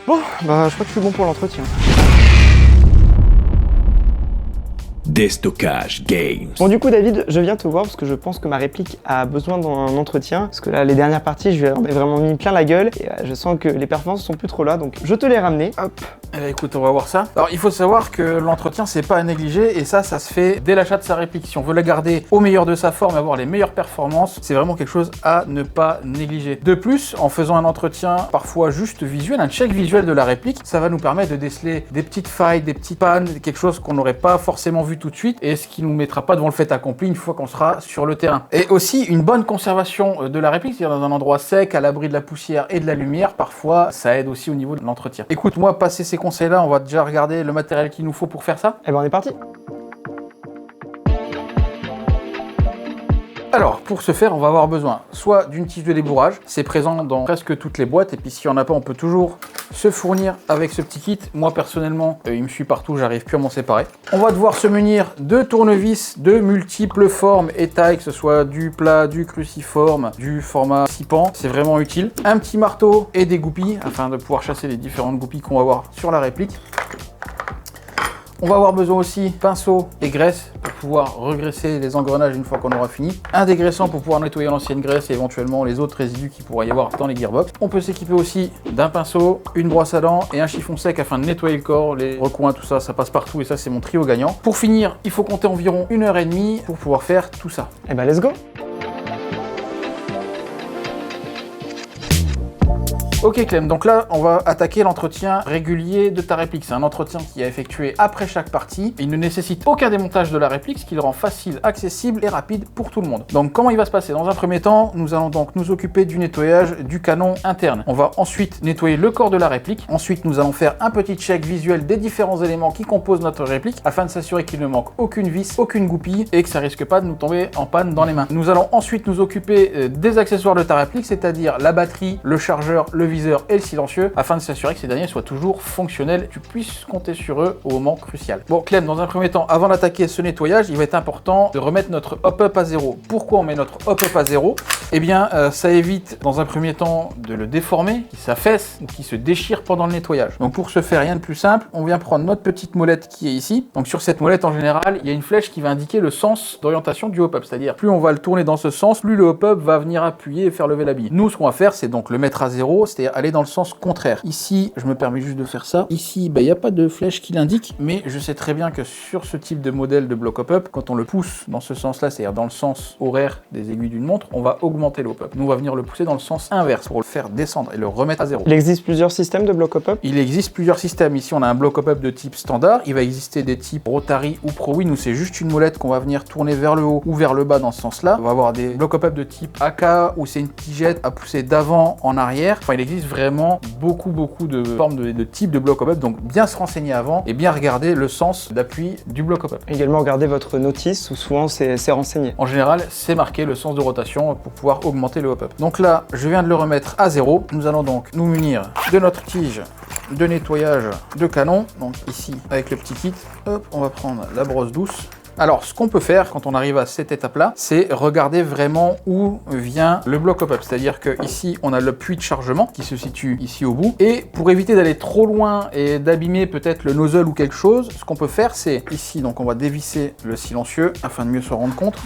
Bon, bah je crois que je suis bon pour l'entretien. Déstockage Games. Bon du coup David, je viens te voir parce que je pense que ma réplique a besoin d'un entretien. Parce que là, les dernières parties, je lui en ai vraiment mis plein la gueule. Et je sens que les performances sont plus trop là, donc je te les ramené. Hop. Écoute, on va voir ça. Alors il faut savoir que l'entretien c'est pas à négliger et ça se fait dès l'achat de sa réplique. Si on veut la garder au meilleur de sa forme, avoir les meilleures performances, c'est vraiment quelque chose à ne pas négliger. De plus, en faisant un entretien parfois juste visuel, un check visuel de la réplique, ça va nous permettre de déceler des petites failles, des petites pannes, quelque chose qu'on n'aurait pas forcément vu tout de suite et ce qui nous mettra pas devant le fait accompli une fois qu'on sera sur le terrain. Et aussi une bonne conservation de la réplique, c'est-à-dire dans un endroit sec, à l'abri de la poussière et de la lumière, parfois ça aide aussi au niveau de l'entretien. Écoute, moi, passer ces conseils-là, on va déjà regarder le matériel qu'il nous faut pour faire ça. Et ben on est parti. Alors, pour ce faire, on va avoir besoin soit d'une tige de débourrage, c'est présent dans presque toutes les boîtes, et puis s'il n'y en a pas, on peut toujours se fournir avec ce petit kit. Moi, personnellement, il me suit partout, j'arrive plus à m'en séparer. On va devoir se munir de tournevis de multiples formes et tailles, que ce soit du plat, du cruciforme, du format 6 pans, c'est vraiment utile. Un petit marteau et des goupilles, afin de pouvoir chasser les différentes goupilles qu'on va avoir sur la réplique. On va avoir besoin aussi pinceau et graisse pour pouvoir regraisser les engrenages une fois qu'on aura fini. Un dégraissant pour pouvoir nettoyer l'ancienne graisse et éventuellement les autres résidus qu'il pourrait y avoir dans les gearbox. On peut s'équiper aussi d'un pinceau, une brosse à dents et un chiffon sec afin de nettoyer le corps, les recoins, tout ça, ça passe partout et ça c'est mon trio gagnant. Pour finir, il faut compter environ 1h30 pour pouvoir faire tout ça. Et ben let's go. Ok Clem, donc là on va attaquer l'entretien régulier de ta réplique. C'est un entretien qui est effectué après chaque partie. Il ne nécessite aucun démontage de la réplique, ce qui le rend facile, accessible et rapide pour tout le monde. Donc comment il va se passer? Dans un premier temps, nous allons donc nous occuper du nettoyage du canon interne. On va ensuite nettoyer le corps de la réplique. Ensuite, nous allons faire un petit check visuel des différents éléments qui composent notre réplique afin de s'assurer qu'il ne manque aucune vis, aucune goupille et que ça risque pas de nous tomber en panne dans les mains. Nous allons ensuite nous occuper des accessoires de ta réplique, c'est-à-dire la batterie, le chargeur, le viseur et le silencieux, afin de s'assurer que ces derniers soient toujours fonctionnels et que tu puisses compter sur eux au moment crucial. Bon Clem, dans un premier temps, avant d'attaquer ce nettoyage, il va être important de remettre notre hop-up à zéro. Pourquoi on met notre hop-up à zéro? Eh bien, ça évite dans un premier temps de le déformer, qu'il s'affaisse ou qu'il se déchire pendant le nettoyage. Donc pour ce faire, rien de plus simple, on vient prendre notre petite molette qui est ici. Donc sur cette molette, en général, il y a une flèche qui va indiquer le sens d'orientation du hop-up, c'est-à-dire plus on va le tourner dans ce sens, plus le hop-up va venir appuyer et faire lever la bille. Nous, ce qu'on va faire, c'est donc le mettre à zéro, c'est-à-dire aller dans le sens contraire. Ici, je me permets juste de faire ça. Ici, il n'y a pas de flèche qui l'indique, mais je sais très bien que sur ce type de modèle de bloc hop-up, quand on le pousse dans ce sens-là, c'est-à-dire dans le sens horaire des aiguilles d'une montre, on va augmenter le hop-up. Nous, on va venir le pousser dans le sens inverse pour le faire descendre et le remettre à zéro. Il existe plusieurs systèmes de bloc hop-up? Il existe plusieurs systèmes. Ici, on a un bloc hop-up de type standard. Il va exister des types Rotary ou ProWin où c'est juste une molette qu'on va venir tourner vers le haut ou vers le bas dans ce sens-là. On va avoir des blocs hop-up de type AK où c'est une tigette à pousser d'avant en arrière. Enfin, il existe vraiment beaucoup de formes de types de bloc hop-up. Donc, bien se renseigner avant et bien regarder le sens d'appui du bloc hop-up. Également, regardez votre notice où souvent c'est renseigné. En général, c'est marqué le sens de rotation pour pouvoir augmenter le hop-up. Donc là, je viens de le remettre à zéro. Nous allons donc nous munir de notre tige de nettoyage de canon. Donc ici, avec le petit kit, hop, on va prendre la brosse douce. Alors, ce qu'on peut faire quand on arrive à cette étape-là, c'est regarder vraiment où vient le bloc hop-up. C'est-à-dire que ici, on a le puits de chargement qui se situe ici au bout. Et pour éviter d'aller trop loin et d'abîmer peut-être le nozzle ou quelque chose, ce qu'on peut faire, c'est ici, donc on va dévisser le silencieux afin de mieux se rendre compte.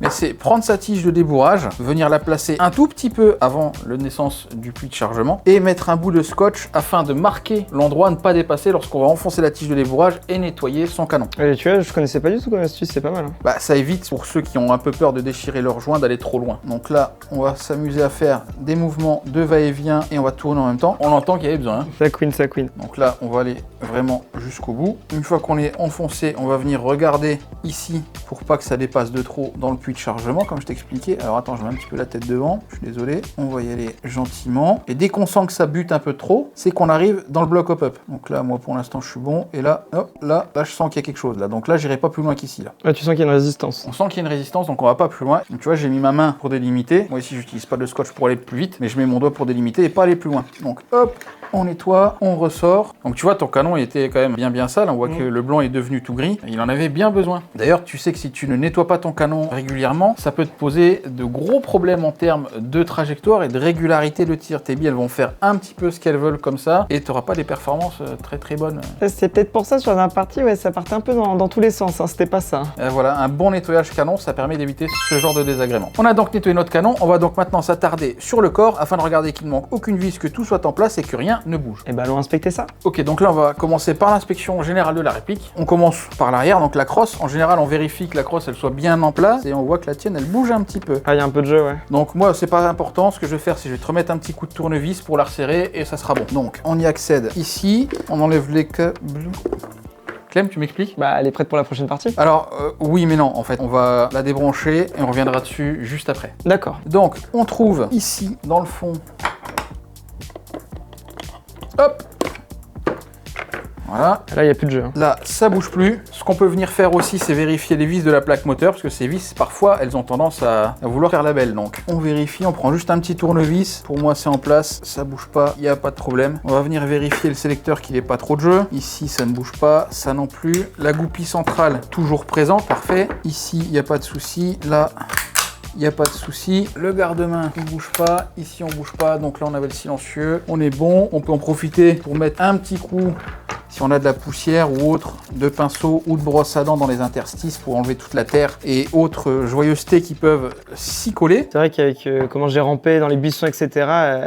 Mais c'est prendre sa tige de débourrage, venir la placer un tout petit peu avant la naissance du puits de chargement et mettre un bout de scotch afin de marquer l'endroit à ne pas dépasser lorsqu'on va enfoncer la tige de débourrage et nettoyer son canon. Et tu vois, je connaissais pas du tout comme astuce, c'est pas mal. Hein. Bah, ça évite pour ceux qui ont un peu peur de déchirer leur joint d'aller trop loin. Donc là, on va s'amuser à faire des mouvements de va-et-vient et on va tourner en même temps. On entend qu'il y avait besoin. Hein. Ça queen, ça queen. Donc là, on va aller vraiment jusqu'au bout. Une fois qu'on est enfoncé, on va venir regarder ici pour pas que ça dépasse de trop dans le puits de chargement, comme je t'expliquais. Alors attends, je mets un petit peu la tête devant, je suis désolé. On va y aller gentiment. Et dès qu'on sent que ça bute un peu trop, c'est qu'on arrive dans le bloc hop-up. Donc là, moi pour l'instant, je suis bon. Et là, hop, là, je sens qu'il y a quelque chose là. Donc là, j'irai pas plus loin qu'ici là. Ah, tu sens qu'il y a une résistance. On sent qu'il y a une résistance, donc on va pas plus loin. Donc tu vois, j'ai mis ma main pour délimiter. Moi ici, j'utilise pas de scotch pour aller plus vite, mais je mets mon doigt pour délimiter et pas aller plus loin. Donc hop, on nettoie, on ressort. Donc tu vois, ton canon il était quand même bien sale. On voit que le blanc est devenu tout gris. Il en avait bien besoin. D'ailleurs, tu sais que si tu ne nettoies pas ton canon régulièrement, régulièrement, ça peut te poser de gros problèmes en termes de trajectoire et de régularité de tir. Tes billes, elles vont faire un petit peu ce qu'elles veulent comme ça et tu n'auras pas des performances très bonnes. C'est peut-être pour ça sur la dernière partie, ouais, ça partait un peu dans tous les sens, hein, c'était pas ça. Voilà, un bon nettoyage canon, ça permet d'éviter ce genre de désagrément. On a donc nettoyé notre canon, on va donc maintenant s'attarder sur le corps afin de regarder qu'il ne manque aucune vis, que tout soit en place et que rien ne bouge. Et bah allons inspecter ça. Ok, donc là on va commencer par l'inspection générale de la réplique. On commence par l'arrière, donc la crosse. En général, on vérifie que la crosse elle soit bien en place et on voit que la tienne elle bouge un petit peu. Ah, il y a un peu de jeu, ouais. Donc moi c'est pas important, ce que je vais faire c'est que je vais te remettre un petit coup de tournevis pour la resserrer et ça sera bon. Donc on y accède ici, on enlève les câbles. Clem, tu m'expliques? Bah elle est prête pour la prochaine partie. Alors oui mais non, en fait on va la débrancher et on reviendra dessus juste après. D'accord. Donc on trouve ici dans le fond, hop, voilà. Là il n'y a plus de jeu. Hein. Là, ça bouge plus. Ce qu'on peut venir faire aussi, c'est vérifier les vis de la plaque moteur, parce que ces vis, parfois, elles ont tendance à vouloir faire la belle. Donc, on vérifie, on prend juste un petit tournevis. Pour moi, c'est en place, ça bouge pas, il n'y a pas de problème. On va venir vérifier le sélecteur qu'il n'ait pas trop de jeu. Ici, ça ne bouge pas, ça non plus. La goupille centrale, toujours présente, parfait. Ici, il n'y a pas de souci. Là, il n'y a pas de souci. Le garde-main, il ne bouge pas. Ici, on ne bouge pas. Donc là, on avait le silencieux. On est bon. On peut en profiter pour mettre un petit coup, si on a de la poussière ou autre, de pinceau ou de brosse à dents dans les interstices pour enlever toute la terre et autres joyeusetés qui peuvent s'y coller. C'est vrai qu'avec comment j'ai rampé dans les buissons, etc.,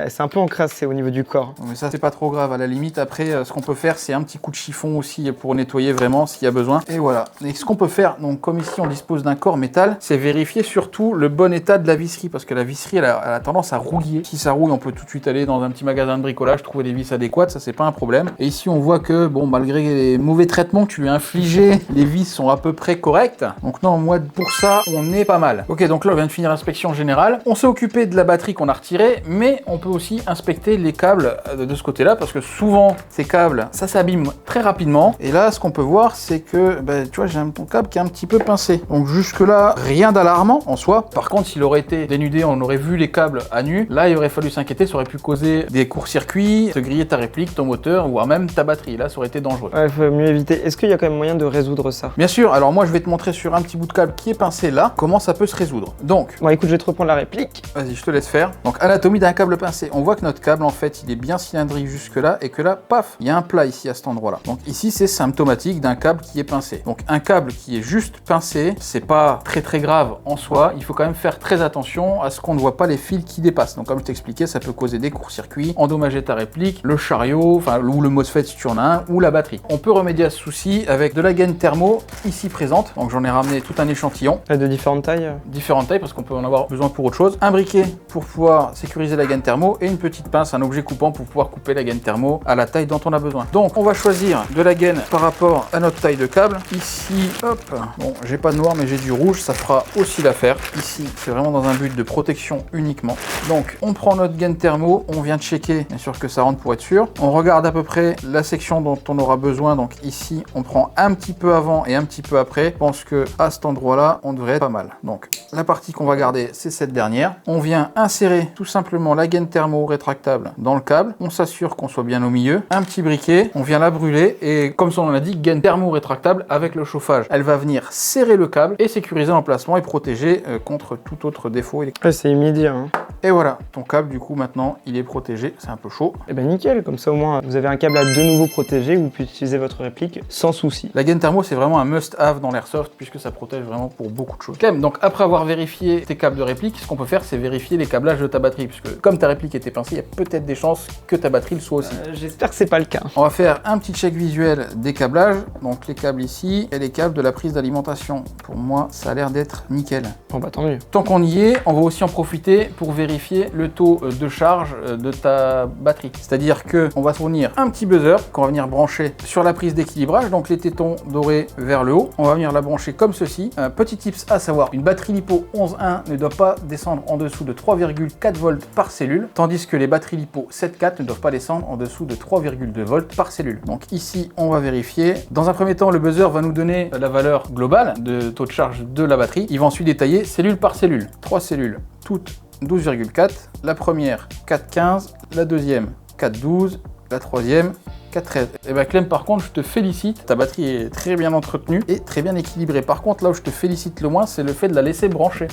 c'est un peu encrassé au niveau du corps. Mais ça, c'est pas trop grave. À la limite, après, ce qu'on peut faire, c'est un petit coup de chiffon aussi pour nettoyer vraiment s'il y a besoin. Et voilà. Et ce qu'on peut faire, donc comme ici, on dispose d'un corps métal, c'est vérifier surtout le bon état de la visserie parce que la visserie, elle a tendance à rouiller. Si ça rouille, on peut tout de suite aller dans un petit magasin de bricolage, trouver des vis adéquates, ça c'est pas un problème. Et ici, on voit que, bon, malgré les mauvais traitements que tu lui as infligés, les vis sont à peu près correctes. Donc non, moi, pour ça, on est pas mal. Ok, donc là, on vient de finir l'inspection générale. On s'est occupé de la batterie qu'on a retirée, mais on peut aussi inspecter les câbles de ce côté-là parce que souvent, ces câbles, ça s'abîme très rapidement. Et là, ce qu'on peut voir, c'est que, tu vois, j'ai un câble qui est un petit peu pincé. Donc jusque-là, rien d'alarmant en soi. Par contre, s'il aurait été dénudé, on aurait vu les câbles à nu. Là, il aurait fallu s'inquiéter, ça aurait pu causer des courts-circuits, te griller ta réplique, ton moteur, voire même ta batterie. Là, ça aurait été dangereux. Ouais, il faut mieux éviter. Est-ce qu'il y a quand même moyen de résoudre ça? Bien sûr, alors moi, je vais te montrer sur un petit bout de câble qui est pincé là, comment ça peut se résoudre. Donc, bon, écoute, je vais te reprendre la réplique. Vas-y, je te laisse faire. Donc, anatomie d'un câble pincé. On voit que notre câble, en fait, il est bien cylindrique jusque-là et que là, paf, il y a un plat ici à cet endroit-là. Donc ici, c'est symptomatique d'un câble qui est pincé. Donc, un câble qui est juste pincé, c'est pas très grave en soi. Il faut quand même faire très attention à ce qu'on ne voit pas les fils qui dépassent. Donc, comme je t'expliquais, ça peut causer des courts-circuits, endommager ta réplique, le chariot, enfin, ou le MOSFET si tu en as un, ou la batterie. On peut remédier à ce souci avec de la gaine thermo ici présente. Donc, j'en ai ramené tout un échantillon. De différentes tailles. Différentes tailles parce qu'on peut en avoir besoin pour autre chose. Un briquet pour pouvoir sécuriser la gaine thermo et une petite pince, un objet coupant pour pouvoir couper la gaine thermo à la taille dont on a besoin. Donc, on va choisir de la gaine par rapport à notre taille de câble. Ici, hop, bon, j'ai pas de noir mais j'ai du rouge, ça fera aussi l'affaire. Ici, c'est vraiment dans un but de protection uniquement. Donc, on prend notre gaine thermo, on vient checker, bien sûr que ça rentre pour être sûr. On regarde à peu près la section dont on aura besoin. Donc ici, on prend un petit peu avant et un petit peu après. Je pense que à cet endroit-là, on devrait être pas mal. Donc, la partie qu'on va garder, c'est cette dernière. On vient insérer tout simplement la gaine thermo rétractable dans le câble. On s'assure qu'on soit bien au milieu. Un petit briquet, on vient la brûler et comme son nom l'a dit, gaine thermo rétractable avec le chauffage. Elle va venir serrer le câble et sécuriser l'emplacement et protéger contre tout autre défaut électrique. Ouais, c'est immédiat. Hein. Et voilà, ton câble du coup maintenant, il est protégé. C'est un peu chaud. Et ben nickel, comme ça au moins vous avez un câble à de nouveau protégé, vous pouvez utiliser votre réplique sans souci. La gaine thermo, c'est vraiment un must-have dans l'airsoft puisque ça protège vraiment pour beaucoup de choses. Clem, donc après avoir vérifié tes câbles de réplique, ce qu'on peut faire, c'est vérifier les câblages de ta batterie puisque comme ta réplique était pincée, il y a peut-être des chances que ta batterie le soit aussi. J'espère que c'est pas le cas. On va faire un petit check visuel des câblages, donc les câbles ici et les câbles de la prise d'alimentation. Pour moi, ça a l'air d'être nickel. Bon bah tant mieux. Tant qu'on y est, on va aussi en profiter pour vérifier le taux de charge de ta batterie. C'est-à-dire que on va fournir un petit buzzer qu'on va venir brancher sur la prise d'équilibrage, donc les tétons dorés vers le haut. On va venir la brancher comme ceci. Petit tips à savoir, une batterie LiPo 11.1 ne doit pas descendre en dessous de 3,4 volts par cellule, tandis que les batteries LiPo 7.4 ne doivent pas descendre en dessous de 3,2 volts par cellule. Donc ici, on va vérifier. Dans un premier temps, le buzzer va nous donner la valeur globale de taux de charge de la batterie. Il va ensuite détailler cellule par cellule. 3 cellules, toutes 12,4. La première, 4,15. La deuxième, 4,12. La troisième, 4,13. Et bah Clem, par contre, je te félicite. Ta batterie est très bien entretenue et très bien équilibrée. Par contre, là où je te félicite le moins, c'est le fait de la laisser brancher.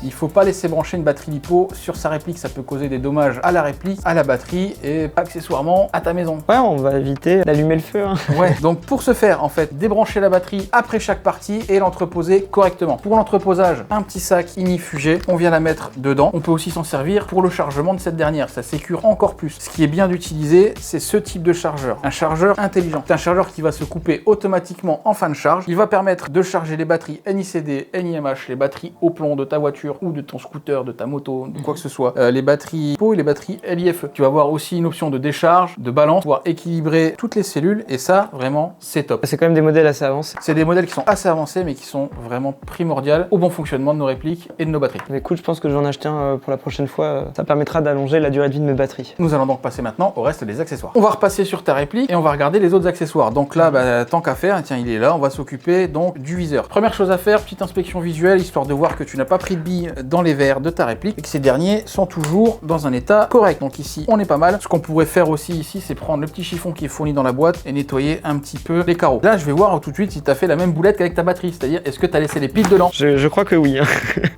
Il faut pas laisser brancher une batterie LiPo sur sa réplique. Ça peut causer des dommages à la réplique, à la batterie et accessoirement à ta maison. Ouais, on va éviter d'allumer le feu. Hein. Ouais, donc pour ce faire, en fait, débrancher la batterie après chaque partie et l'entreposer correctement. Pour l'entreposage, un petit sac inifugé, on vient la mettre dedans. On peut aussi s'en servir pour le chargement de cette dernière. Ça sécure encore plus. Ce qui est bien d'utiliser, c'est ce type de chargeur. Un chargeur intelligent. C'est un chargeur qui va se couper automatiquement en fin de charge. Il va permettre de charger les batteries NICD, NIMH, les batteries au plomb de ta voiture ou de ton scooter, de ta moto, de quoi que ce soit. Les batteries PO et les batteries LiFe. Tu vas avoir aussi une option de décharge, de balance, pouvoir équilibrer toutes les cellules et ça, vraiment, c'est top. C'est quand même des modèles assez avancés. C'est des modèles qui sont assez avancés mais qui sont vraiment primordiaux au bon fonctionnement de nos répliques et de nos batteries. Mais écoute, je pense que je vais en acheter un pour la prochaine fois. Ça permettra d'allonger la durée de vie de mes batteries. Nous allons donc passer maintenant au reste des accessoires. On va repasser sur ta réplique et on va regarder les autres accessoires. Donc là, tant qu'à faire, tiens, il est là, on va s'occuper donc du viseur. Première chose à faire, petite inspection visuelle, histoire de voir que tu n'as pas pris de billes dans les verres de ta réplique et que ces derniers sont toujours dans un état correct. Donc ici, on est pas mal. Ce qu'on pourrait faire aussi ici, c'est prendre le petit chiffon qui est fourni dans la boîte et nettoyer un petit peu les carreaux. Là, je vais voir tout de suite si tu as fait la même boulette qu'avec ta batterie, c'est-à-dire est-ce que tu as laissé les piles dedans? Je crois que oui. Hein.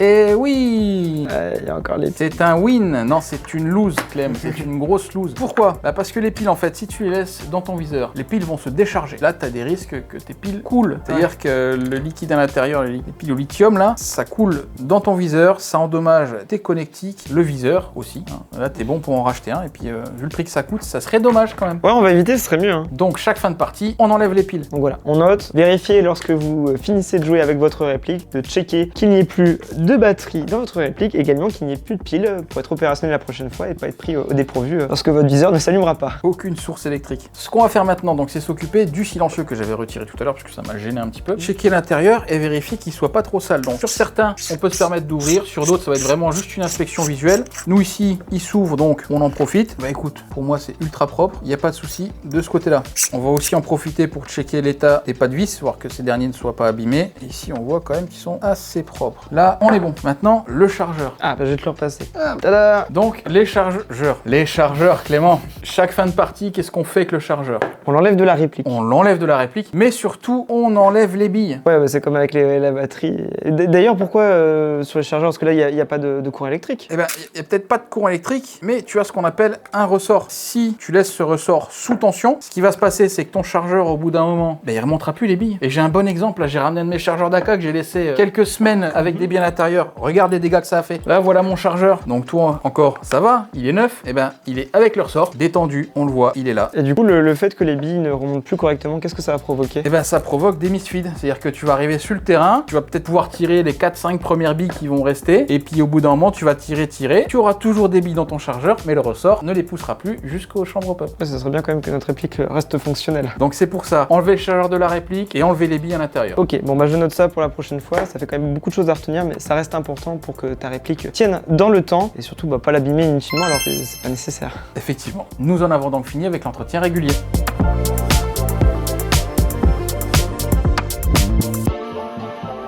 Et oui, il y a encore les... C'est un win. Non, c'est une lose, Clem. C'est une grosse lose. Pourquoi? Parce que les piles, en fait, si tu les laisses dans ton viseur, les piles vont se décharger. Là, tu as des risques que tes piles coulent. C'est-à-dire que le liquide à l'intérieur, les piles au lithium, là, ça coule dans ton viseur, ça endommage tes connectiques, le viseur aussi. Hein. Là, t'es bon pour en racheter un. Et puis, vu le prix que ça coûte, ça serait dommage quand même. Ouais, on va éviter, ce serait mieux. Hein. Donc, chaque fin de partie, on enlève les piles. Donc voilà, on note. Vérifiez lorsque vous finissez de jouer avec votre réplique, de checker qu'il n'y ait plus de batterie dans votre réplique, également qu'il n'y ait plus de piles pour être opérationnel la prochaine fois et pas être pris au dépourvu lorsque votre viseur ne s'allumera pas. Aucune source électrique. Ce qu'on va faire maintenant, donc, c'est s'occuper du silencieux que j'avais retiré tout à l'heure parce que ça m'a gêné un petit peu. Checker l'intérieur et vérifier qu'il soit pas trop sale. Donc, sur certains, on peut se permettre d'ouvrir, sur d'autres, ça va être vraiment juste une inspection visuelle. Nous ici, il s'ouvre donc on en profite. Bah écoute, pour moi c'est ultra propre, il n'y a pas de souci de ce côté-là. On va aussi en profiter pour checker l'état des pas de vis, voir que ces derniers ne soient pas abîmés. Et ici, on voit quand même qu'ils sont assez propres. Là, on est bon. Maintenant, le chargeur. Ah, bah je vais te le repasser. Tada! Donc, les chargeurs. Les chargeurs, Clément. Chaque fin de partie, qu'est-ce qu'on fait avec le chargeur? On l'enlève de la réplique. On l'enlève de la réplique, mais surtout, on enlève les billes. Ouais, bah c'est comme avec la batterie. D'ailleurs, pourquoi sur les chargeurs? Parce que là, il n'y a pas de courant électrique. Eh ben, il n'y a peut-être pas de courant électrique, mais tu as ce qu'on appelle un ressort. Si tu laisses ce ressort sous tension, ce qui va se passer, c'est que ton chargeur, au bout d'un moment, ben, il remontera plus les billes. Et j'ai un bon exemple, là, j'ai ramené un de mes chargeurs d'ACA que j'ai laissé quelques semaines avec des billes à l'intérieur. Regarde les dégâts que ça a fait. Là, voilà mon chargeur. Donc toi, encore, ça va, il est neuf. Eh ben, il est avec le ressort, détendu, on le voit, il est là. Et du coup, le fait que les billes ne remontent plus correctement, qu'est-ce que ça va provoquer? Eh ben, ça provoque des misfeeds. C'est-à-dire que tu vas arriver sur le terrain, tu vas peut-être pouvoir tirer les 4-5 premières billes qui vont rester, et puis au bout d'un moment, tu vas tirer. Tu auras toujours des billes dans ton chargeur, mais le ressort ne les poussera plus jusqu'au chambre pop. Ouais, ça serait bien quand même que notre réplique reste fonctionnelle. Donc c'est pour ça, enlever le chargeur de la réplique et enlever les billes à l'intérieur. Ok, bon bah je note ça pour la prochaine fois, ça fait quand même beaucoup de choses à retenir, mais ça reste important pour que ta réplique tienne dans le temps, et surtout bah, pas l'abîmer inutilement alors que c'est pas nécessaire. Effectivement. Nous en avons donc fini avec l'entretien régulier.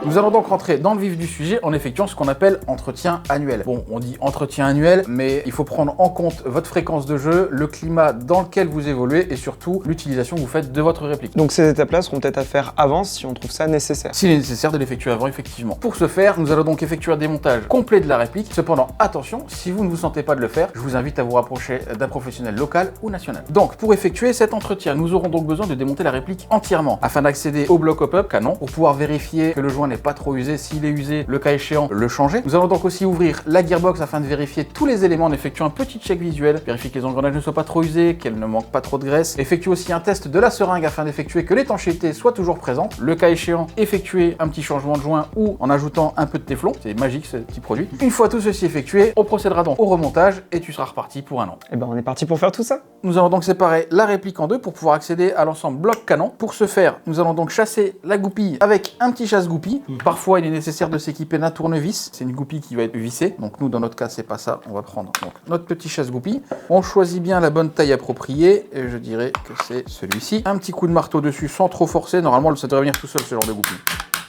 Nous allons donc rentrer dans le vif du sujet en effectuant ce qu'on appelle entretien annuel. Bon, on dit entretien annuel, mais il faut prendre en compte votre fréquence de jeu, le climat dans lequel vous évoluez et surtout l'utilisation que vous faites de votre réplique. Donc ces étapes-là seront peut-être à faire avant si on trouve ça nécessaire. S'il est nécessaire de l'effectuer avant, effectivement. Pour ce faire, nous allons donc effectuer un démontage complet de la réplique. Cependant, attention, si vous ne vous sentez pas de le faire, je vous invite à vous rapprocher d'un professionnel local ou national. Donc, pour effectuer cet entretien, nous aurons donc besoin de démonter la réplique entièrement afin d'accéder au bloc hop-up canon pour pouvoir vérifier que le joint n'est pas trop usé. S'il est usé, le cas échéant, le changer. Nous allons donc aussi ouvrir la gearbox afin de vérifier tous les éléments en effectuant un petit check visuel, vérifier que les engrenages ne soient pas trop usés, qu'elles ne manquent pas trop de graisse. Effectuer aussi un test de la seringue afin d'effectuer que l'étanchéité soit toujours présente. Le cas échéant, effectuer un petit changement de joint ou en ajoutant un peu de téflon. C'est magique ce petit produit. Une fois tout ceci effectué, on procédera donc au remontage et tu seras reparti pour un an. Et ben on est parti pour faire tout ça. Nous allons donc séparer la réplique en deux pour pouvoir accéder à l'ensemble bloc canon. Pour ce faire, nous allons donc chasser la goupille avec un petit chasse-goupille. Parfois, il est nécessaire de s'équiper d'un tournevis. C'est une goupille qui va être vissée. Donc nous, dans notre cas, c'est pas ça. On va prendre donc notre petit chasse-goupille. On choisit bien la bonne taille appropriée. Et je dirais que c'est celui-ci. Un petit coup de marteau dessus sans trop forcer. Normalement, ça devrait venir tout seul, ce genre de goupille.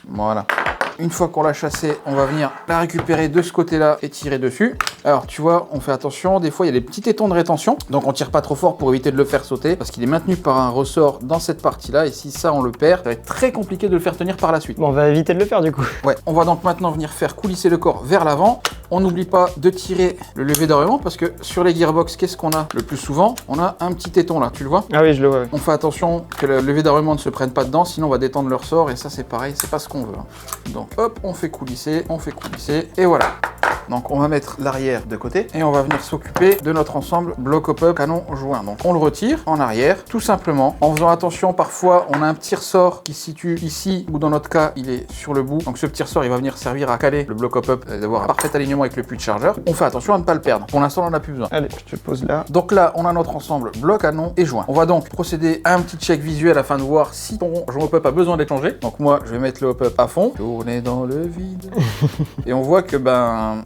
Voilà. une fois qu'on l'a chassée, on va venir la récupérer de ce côté-là et tirer dessus. Alors, tu vois, on fait attention, des fois, il y a des petits tétons de rétention, donc on tire pas trop fort pour éviter de le faire sauter, parce qu'il est maintenu par un ressort dans cette partie-là, et si ça, on le perd, ça va être très compliqué de le faire tenir par la suite. Bon, on va éviter de le faire du coup. Ouais, on va donc maintenant venir faire coulisser le corps vers l'avant. On n'oublie pas de tirer le levier d'armement, parce que sur les gearbox, qu'est-ce qu'on a le plus souvent? On a un petit téton là, tu le vois? Ah oui, je le vois. Ouais. On fait attention que le levier d'armement ne se prenne pas dedans, sinon on va détendre le ressort, et ça c'est pareil, c'est pas ce qu'on veut. Donc hop, on fait coulisser, et voilà. Donc on va mettre l'arrière de côté et on va venir s'occuper de notre ensemble bloc hop-up canon joint. Donc on le retire en arrière, tout simplement, en faisant attention, parfois on a un petit ressort qui se situe ici, ou dans notre cas il est sur le bout. Donc ce petit ressort il va venir servir à caler le bloc hop-up, d'avoir un parfait alignement avec le puits de chargeur. On fait attention à ne pas le perdre. Pour l'instant on n'en a plus besoin. Allez, je te pose là. Donc là on a notre ensemble bloc canon et joint. On va donc procéder à un petit check visuel afin de voir si ton joint hop-up a besoin d'être changé. Donc moi je vais mettre le hop-up à fond, tourner dans le vide. Et on voit que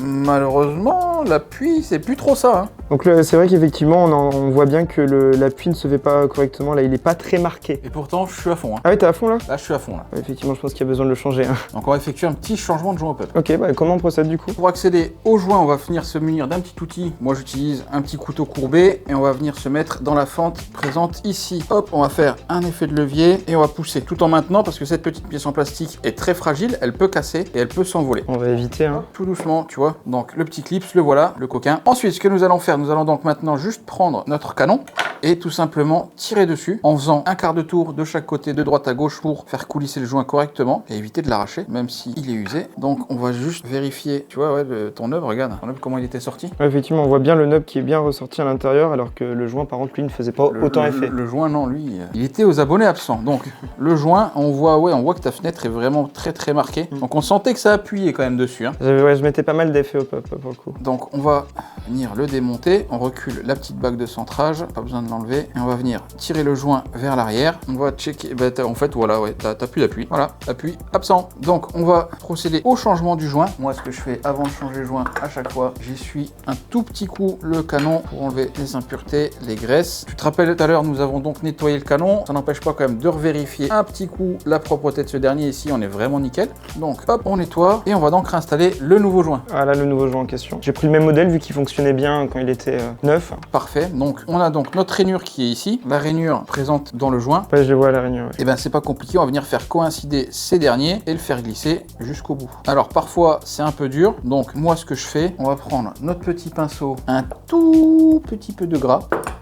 malheureusement, l'appui, c'est plus trop ça. Hein. Donc c'est vrai qu'effectivement, on voit bien que l'appui ne se fait pas correctement. Là, il est pas très marqué. Et pourtant, je suis à fond. Hein. Ah oui, t'es à fond là? Là, je suis à fond. Là. Ouais, effectivement, je pense qu'il y a besoin de le changer. Hein. Donc, on va effectuer un petit changement de joint hop-up. Ok, bah comment on procède du coup? Pour accéder au joint, on va venir se munir d'un petit outil. Moi, j'utilise un petit couteau courbé et on va venir se mettre dans la fente présente ici. Hop, on va faire un effet de levier et on va pousser tout en maintenant parce que cette petite pièce en plastique est très fragile. Elle peut casser et elle peut s'envoler. On va éviter. Hein. Tout doucement, tu vois. Donc, le petit clips, le voilà, le coquin. Ensuite, ce que nous allons faire, nous allons donc maintenant juste prendre notre canon et tout simplement tirer dessus en faisant un quart de tour de chaque côté, de droite à gauche, pour faire coulisser le joint correctement et éviter de l'arracher, même s'il est usé. Donc on va juste vérifier, tu vois, ouais, ton œuvre, regarde, ton œuvre, comment il était sorti. Ouais, effectivement, on voit bien le nub qui est bien ressorti à l'intérieur, alors que le joint, par contre, lui, ne faisait pas autant effet. Le joint, non, lui, il était aux abonnés absents. Donc le joint, on voit que ta fenêtre est vraiment très très marquée. Donc on sentait que ça appuyait quand même dessus. Hein. Ouais, je mettais pas mal d'effets au pop pour le coup. Donc on va venir le démonter, on recule la petite bague de centrage, pas besoin de l'enlever, et on va venir tirer le joint vers l'arrière. On va checker, en fait voilà, ouais, t'as plus d'appui, voilà, appui absent. Donc on va procéder au changement du joint. Moi ce que je fais avant de changer le joint, à chaque fois, j'essuie un tout petit coup le canon pour enlever les impuretés, les graisses. Tu te rappelles tout à l'heure, nous avons donc nettoyé le canon, ça n'empêche pas quand même de revérifier un petit coup la propreté de ce dernier. Ici on est vraiment nickel. Donc hop, on nettoie et on va donc réinstaller le nouveau joint. Ah là, le nouveau joint en question. J'ai pris le même modèle vu qu'il fonctionnait bien quand il était neuf. Parfait, donc on a donc notre rainure qui est ici, la rainure présente dans le joint. Ouais, je le vois à la rainure. Ouais. Et ben c'est pas compliqué, on va venir faire coïncider ces derniers et le faire glisser jusqu'au bout. Alors parfois c'est un peu dur, donc moi ce que je fais, on va prendre notre petit pinceau, un tout petit peu de gras.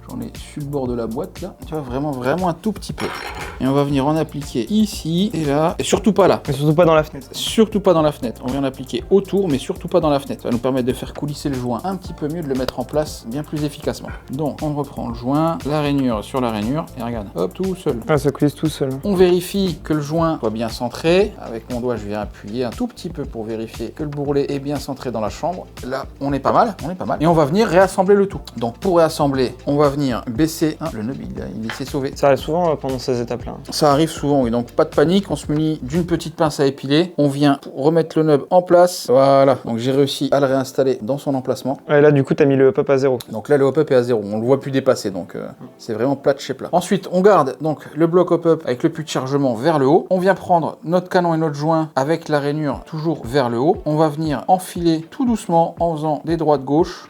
J'en ai sur le bord de la boîte là, tu vois, vraiment un tout petit peu. Et on va venir en appliquer ici et là, et surtout pas là. Mais surtout pas dans la fenêtre. Surtout pas dans la fenêtre. On vient en appliquer autour, mais surtout pas dans la fenêtre. Ça va nous permettre de faire coulisser le joint un petit peu mieux, de le mettre en place bien plus efficacement. Donc on reprend le joint, la rainure sur la rainure, et regarde, hop, tout seul. Ah, ça coulisse tout seul. On vérifie que le joint soit bien centré. Avec mon doigt, je viens appuyer un tout petit peu pour vérifier que le bourrelet est bien centré dans la chambre. Là, on est pas mal. Et on va venir réassembler le tout. Donc pour réassembler, on va venir baisser. Le nœud, il s'est sauvé. Ça arrive souvent pendant ces étapes-là. Ça arrive souvent, oui. Donc pas de panique, on se munit d'une petite pince à épiler. On vient remettre le nœud en place. Voilà. Donc j'ai réussi à le réinstaller dans son emplacement. Et là, du coup, t'as mis le hop-up à 0. Donc là, le hop-up est à 0. On le voit plus dépasser. Donc c'est vraiment plat de chez plat. Ensuite, on garde donc le bloc hop-up avec le puits de chargement vers le haut. On vient prendre notre canon et notre joint avec la rainure toujours vers le haut. On va venir enfiler tout doucement en faisant des droites-gauche.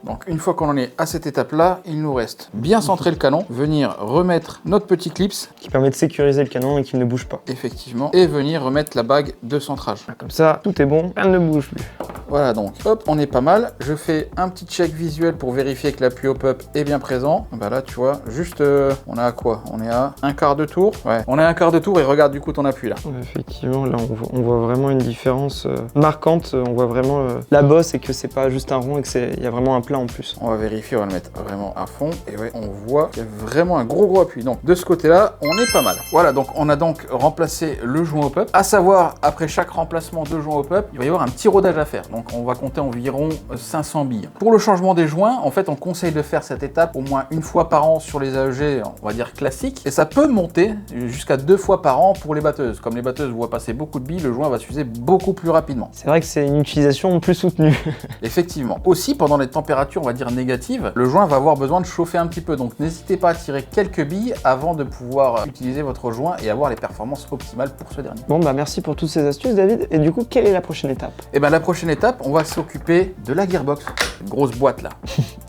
Donc une fois qu'on en est à cette étape-là, il nous reste bien centrer le canon, venir remettre notre petit clips. Qui permet de sécuriser le canon et qu'il ne bouge pas. Effectivement. Et venir remettre la bague de centrage. Comme ça, tout est bon, rien ne bouge plus. Voilà donc, hop, on est pas mal. Je fais un petit check visuel pour vérifier que l'appui hop-up est bien présent. Bah là, tu vois, juste, on est à quoi? On est à un quart de tour. Ouais, on est à un quart de tour et regarde du coup ton appui là. Effectivement, là, on voit vraiment une différence marquante. On voit vraiment la bosse et que c'est pas juste un rond et qu'il y a vraiment un plat en plus. On va vérifier, on va le mettre vraiment à fond. Et ouais, on voit qu'il y a vraiment un gros appui. Donc de ce côté-là, on est pas mal. Voilà, donc on a donc remplacé le joint hop-up. À savoir, après chaque remplacement de joint hop-up, il va y avoir un petit rodage à faire. Donc on va compter environ 500 billes. Pour le changement des joints, en fait, on conseille de faire cette étape au moins une fois par an sur les AEG, on va dire classiques. Et ça peut monter jusqu'à 2 fois par an pour les batteuses. Comme les batteuses voient passer beaucoup de billes, le joint va s'user beaucoup plus rapidement. C'est vrai que c'est une utilisation plus soutenue. Effectivement. Aussi, pendant les températures, on va dire négatives, le joint va avoir besoin de chauffer un petit peu. Donc n'hésitez pas à tirer quelques billes avant de pouvoir utiliser votre joint et avoir les performances optimales pour ce dernier. Bon bah merci pour toutes ces astuces David. Et du coup, quelle est la prochaine étape? Et bien la prochaine étape, on va s'occuper de la gearbox. Une grosse boîte là.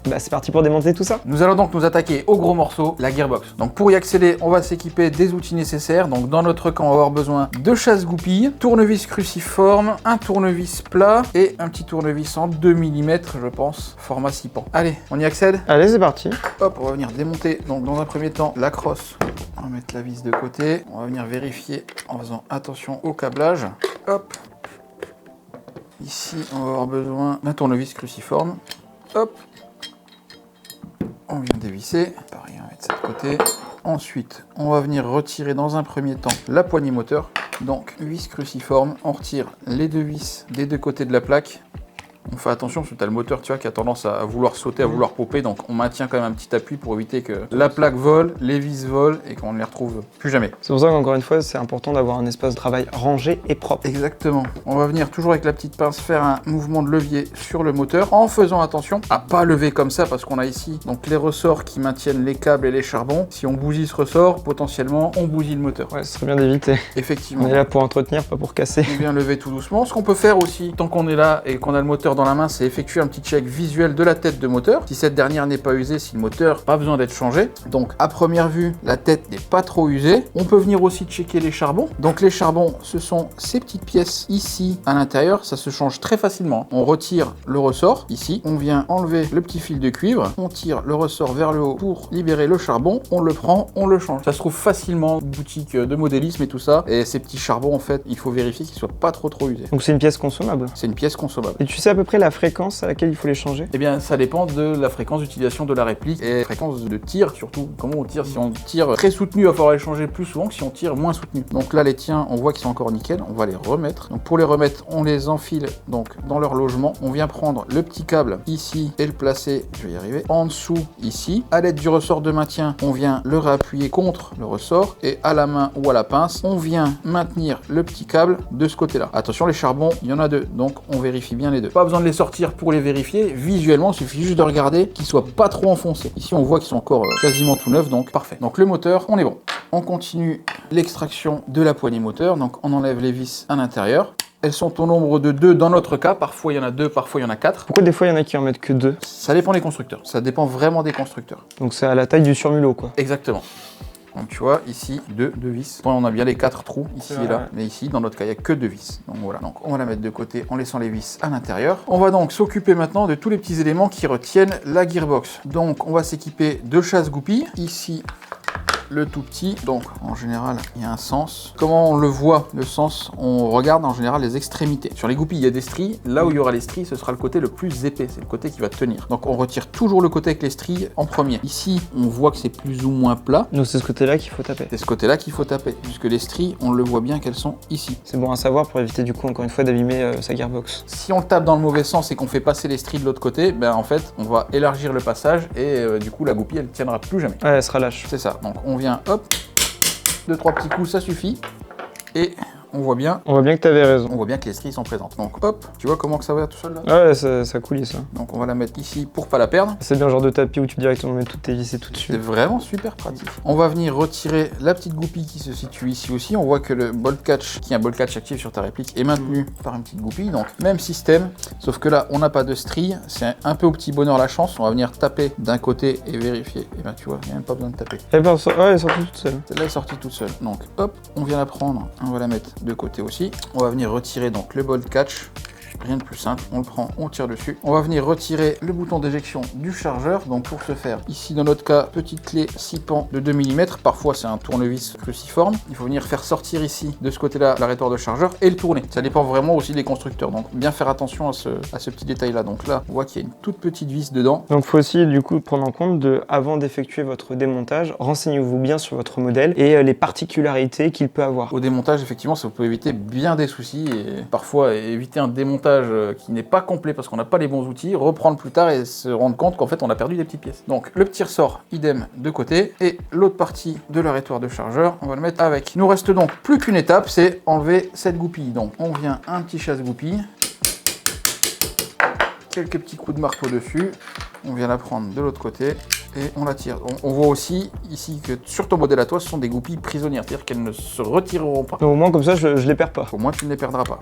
Bah c'est parti pour démonter tout ça. Nous allons donc nous attaquer au gros morceau, la gearbox. Donc pour y accéder, on va s'équiper des outils nécessaires. Donc dans notre camp, on va avoir besoin de chasse-goupilles, tournevis cruciforme, un tournevis plat et un petit tournevis en 2 mm, je pense, format 6 pans. Allez, on y accède? Allez, c'est parti. Hop, on va venir démonter, donc dans un premier temps, la crosse. On va mettre la vis de côté. On va venir vérifier en faisant attention au câblage. Hop. Ici, on va avoir besoin d'un tournevis cruciforme. Hop. On vient dévisser. Pareil, on va mettre ça de côté. Ensuite, on va venir retirer dans un premier temps la poignée moteur. Donc, vis cruciforme. On retire les 2 vis des 2 côtés de la plaque. On fait attention parce que tu as le moteur, tu vois, qui a tendance à vouloir sauter, à vouloir popper. Donc on maintient quand même un petit appui pour éviter que la plaque vole, les vis volent et qu'on ne les retrouve plus jamais. C'est pour ça qu'encore une fois, c'est important d'avoir un espace de travail rangé et propre. Exactement. On va venir toujours avec la petite pince faire un mouvement de levier sur le moteur en faisant attention à pas lever comme ça parce qu'on a ici donc les ressorts qui maintiennent les câbles et les charbons. Si on bousille ce ressort, potentiellement on bousille le moteur. Ouais, ce serait bien d'éviter. Effectivement. On est là pour entretenir, pas pour casser. On vient lever tout doucement. Ce qu'on peut faire aussi, tant qu'on est là et qu'on a le moteur dans la main, c'est effectuer un petit check visuel de la tête de moteur. Si cette dernière n'est pas usée, si le moteur n'a pas besoin d'être changé. Donc à première vue, la tête n'est pas trop usée. On peut venir aussi checker les charbons. Donc les charbons, ce sont ces petites pièces ici à l'intérieur. Ça se change très facilement. On retire le ressort ici. On vient enlever le petit fil de cuivre. On tire le ressort vers le haut pour libérer le charbon. On le prend, on le change. Ça se trouve facilement, boutique de modélisme et tout ça. Et ces petits charbons, en fait, il faut vérifier qu'ils soient pas trop usés. Donc c'est une pièce consommable. C'est une pièce consommable. Et tu sais à peu près la fréquence à laquelle il faut les changer? Eh bien, ça dépend de la fréquence d'utilisation de la réplique et la fréquence de tir, surtout. Comment on tire? Si on tire très soutenu, il va falloir les changer plus souvent que si on tire moins soutenu. Donc là, les tiens, on voit qu'ils sont encore nickel. On va les remettre. Donc pour les remettre, on les enfile donc dans leur logement. On vient prendre le petit câble ici et le placer, je vais y arriver, en dessous ici. À l'aide du ressort de maintien, on vient le réappuyer contre le ressort et à la main ou à la pince, on vient maintenir le petit câble de ce côté-là. Attention, les charbons, il y en a 2, donc on vérifie bien les 2. Pas besoin de les sortir pour les vérifier. Visuellement, il suffit juste de regarder qu'ils soient pas trop enfoncés. Ici, on voit qu'ils sont encore quasiment tout neufs, donc parfait. Donc le moteur, on est bon. On continue l'extraction de la poignée moteur. Donc on enlève les vis à l'intérieur. Elles sont au nombre de 2 dans notre cas. Parfois il y en a 2, parfois il y en a 4. Pourquoi des fois il y en a qui en mettent que 2? Ça dépend des constructeurs. Ça dépend vraiment des constructeurs. Donc c'est à la taille du surmulot quoi. Exactement. Donc tu vois, ici, 2 vis. On a bien les 4 trous, ici et là. Ouais. Mais ici, dans notre cas, il n'y a que 2 vis. Donc voilà. Donc on va la mettre de côté en laissant les vis à l'intérieur. On va donc s'occuper maintenant de tous les petits éléments qui retiennent la gearbox. Donc on va s'équiper de chasse-goupilles. Ici, le tout petit, donc en général il y a un sens. Comment on le voit, le sens? On regarde en général les extrémités. Sur les goupilles il y a des stries, là où il y aura les stries ce sera le côté le plus épais, c'est le côté qui va tenir. Donc on retire toujours le côté avec les stries en premier. Ici on voit que c'est plus ou moins plat. Donc c'est ce côté-là qu'il faut taper. C'est ce côté-là qu'il faut taper, puisque les stries on le voit bien qu'elles sont ici. C'est bon à savoir pour éviter du coup encore une fois d'abîmer sa gearbox. Si on le tape dans le mauvais sens et qu'on fait passer les stries de l'autre côté, ben en fait on va élargir le passage et du coup la goupille elle tiendra plus jamais. Ouais, elle sera lâche. C'est ça, donc on vient hop, 2-3 petits coups ça suffit et on voit bien que tu avais raison. on voit bien que les stries sont présentes. Donc hop, tu vois comment que ça va tout seul là? Ouais, ça coulisse ça. Donc on va la mettre ici pour pas la perdre. C'est bien le genre de tapis où tu peux directement mettre toutes tes vis et tout dessus. C'est vraiment super pratique. On va venir retirer la petite goupille qui se situe ici aussi. On voit que le bolt catch, qui est un bolt catch actif sur ta réplique, est maintenu par une petite goupille. Donc même système, sauf que là on n'a pas de strie. C'est un peu au petit bonheur la chance. On va venir taper d'un côté et vérifier. Et bien tu vois, il n'y a même pas besoin de taper. Ouais, elle est sortie toute seule. Celle-là est sortie toute seule. Donc hop, on vient la prendre. On va la mettre de côté aussi. On va venir retirer donc le bolt catch. Rien de plus simple, on le prend, on tire dessus. On va venir retirer le bouton d'éjection du chargeur. Donc pour ce faire, ici dans notre cas, petite clé 6 pans de 2 mm. Parfois c'est un tournevis cruciforme. Il faut venir faire sortir ici, de ce côté-là, l'arrêteur de chargeur et le tourner. Ça dépend vraiment aussi des constructeurs. Donc bien faire attention à ce petit détail-là. Donc là, on voit qu'il y a une toute petite vis dedans. Donc il faut aussi du coup prendre en compte avant d'effectuer votre démontage, renseignez-vous bien sur votre modèle et les particularités qu'il peut avoir. Au démontage, effectivement, ça peut éviter bien des soucis et parfois éviter un démontage démontage qui n'est pas complet parce qu'on n'a pas les bons outils, reprendre plus tard et se rendre compte qu'en fait on a perdu des petites pièces. Donc le petit ressort, idem de côté, et l'autre partie de l'arrêtoire de chargeur, on va le mettre avec. Il nous reste donc plus qu'une étape, c'est enlever cette goupille. Donc on vient un petit chasse-goupille, quelques petits coups de marteau dessus, on vient la prendre de l'autre côté et on la tire. On voit aussi ici que sur ton modèle à toi, ce sont des goupilles prisonnières, c'est-à-dire qu'elles ne se retireront pas. Donc, au moins comme ça, je les perds pas. Au moins tu ne les perdras pas.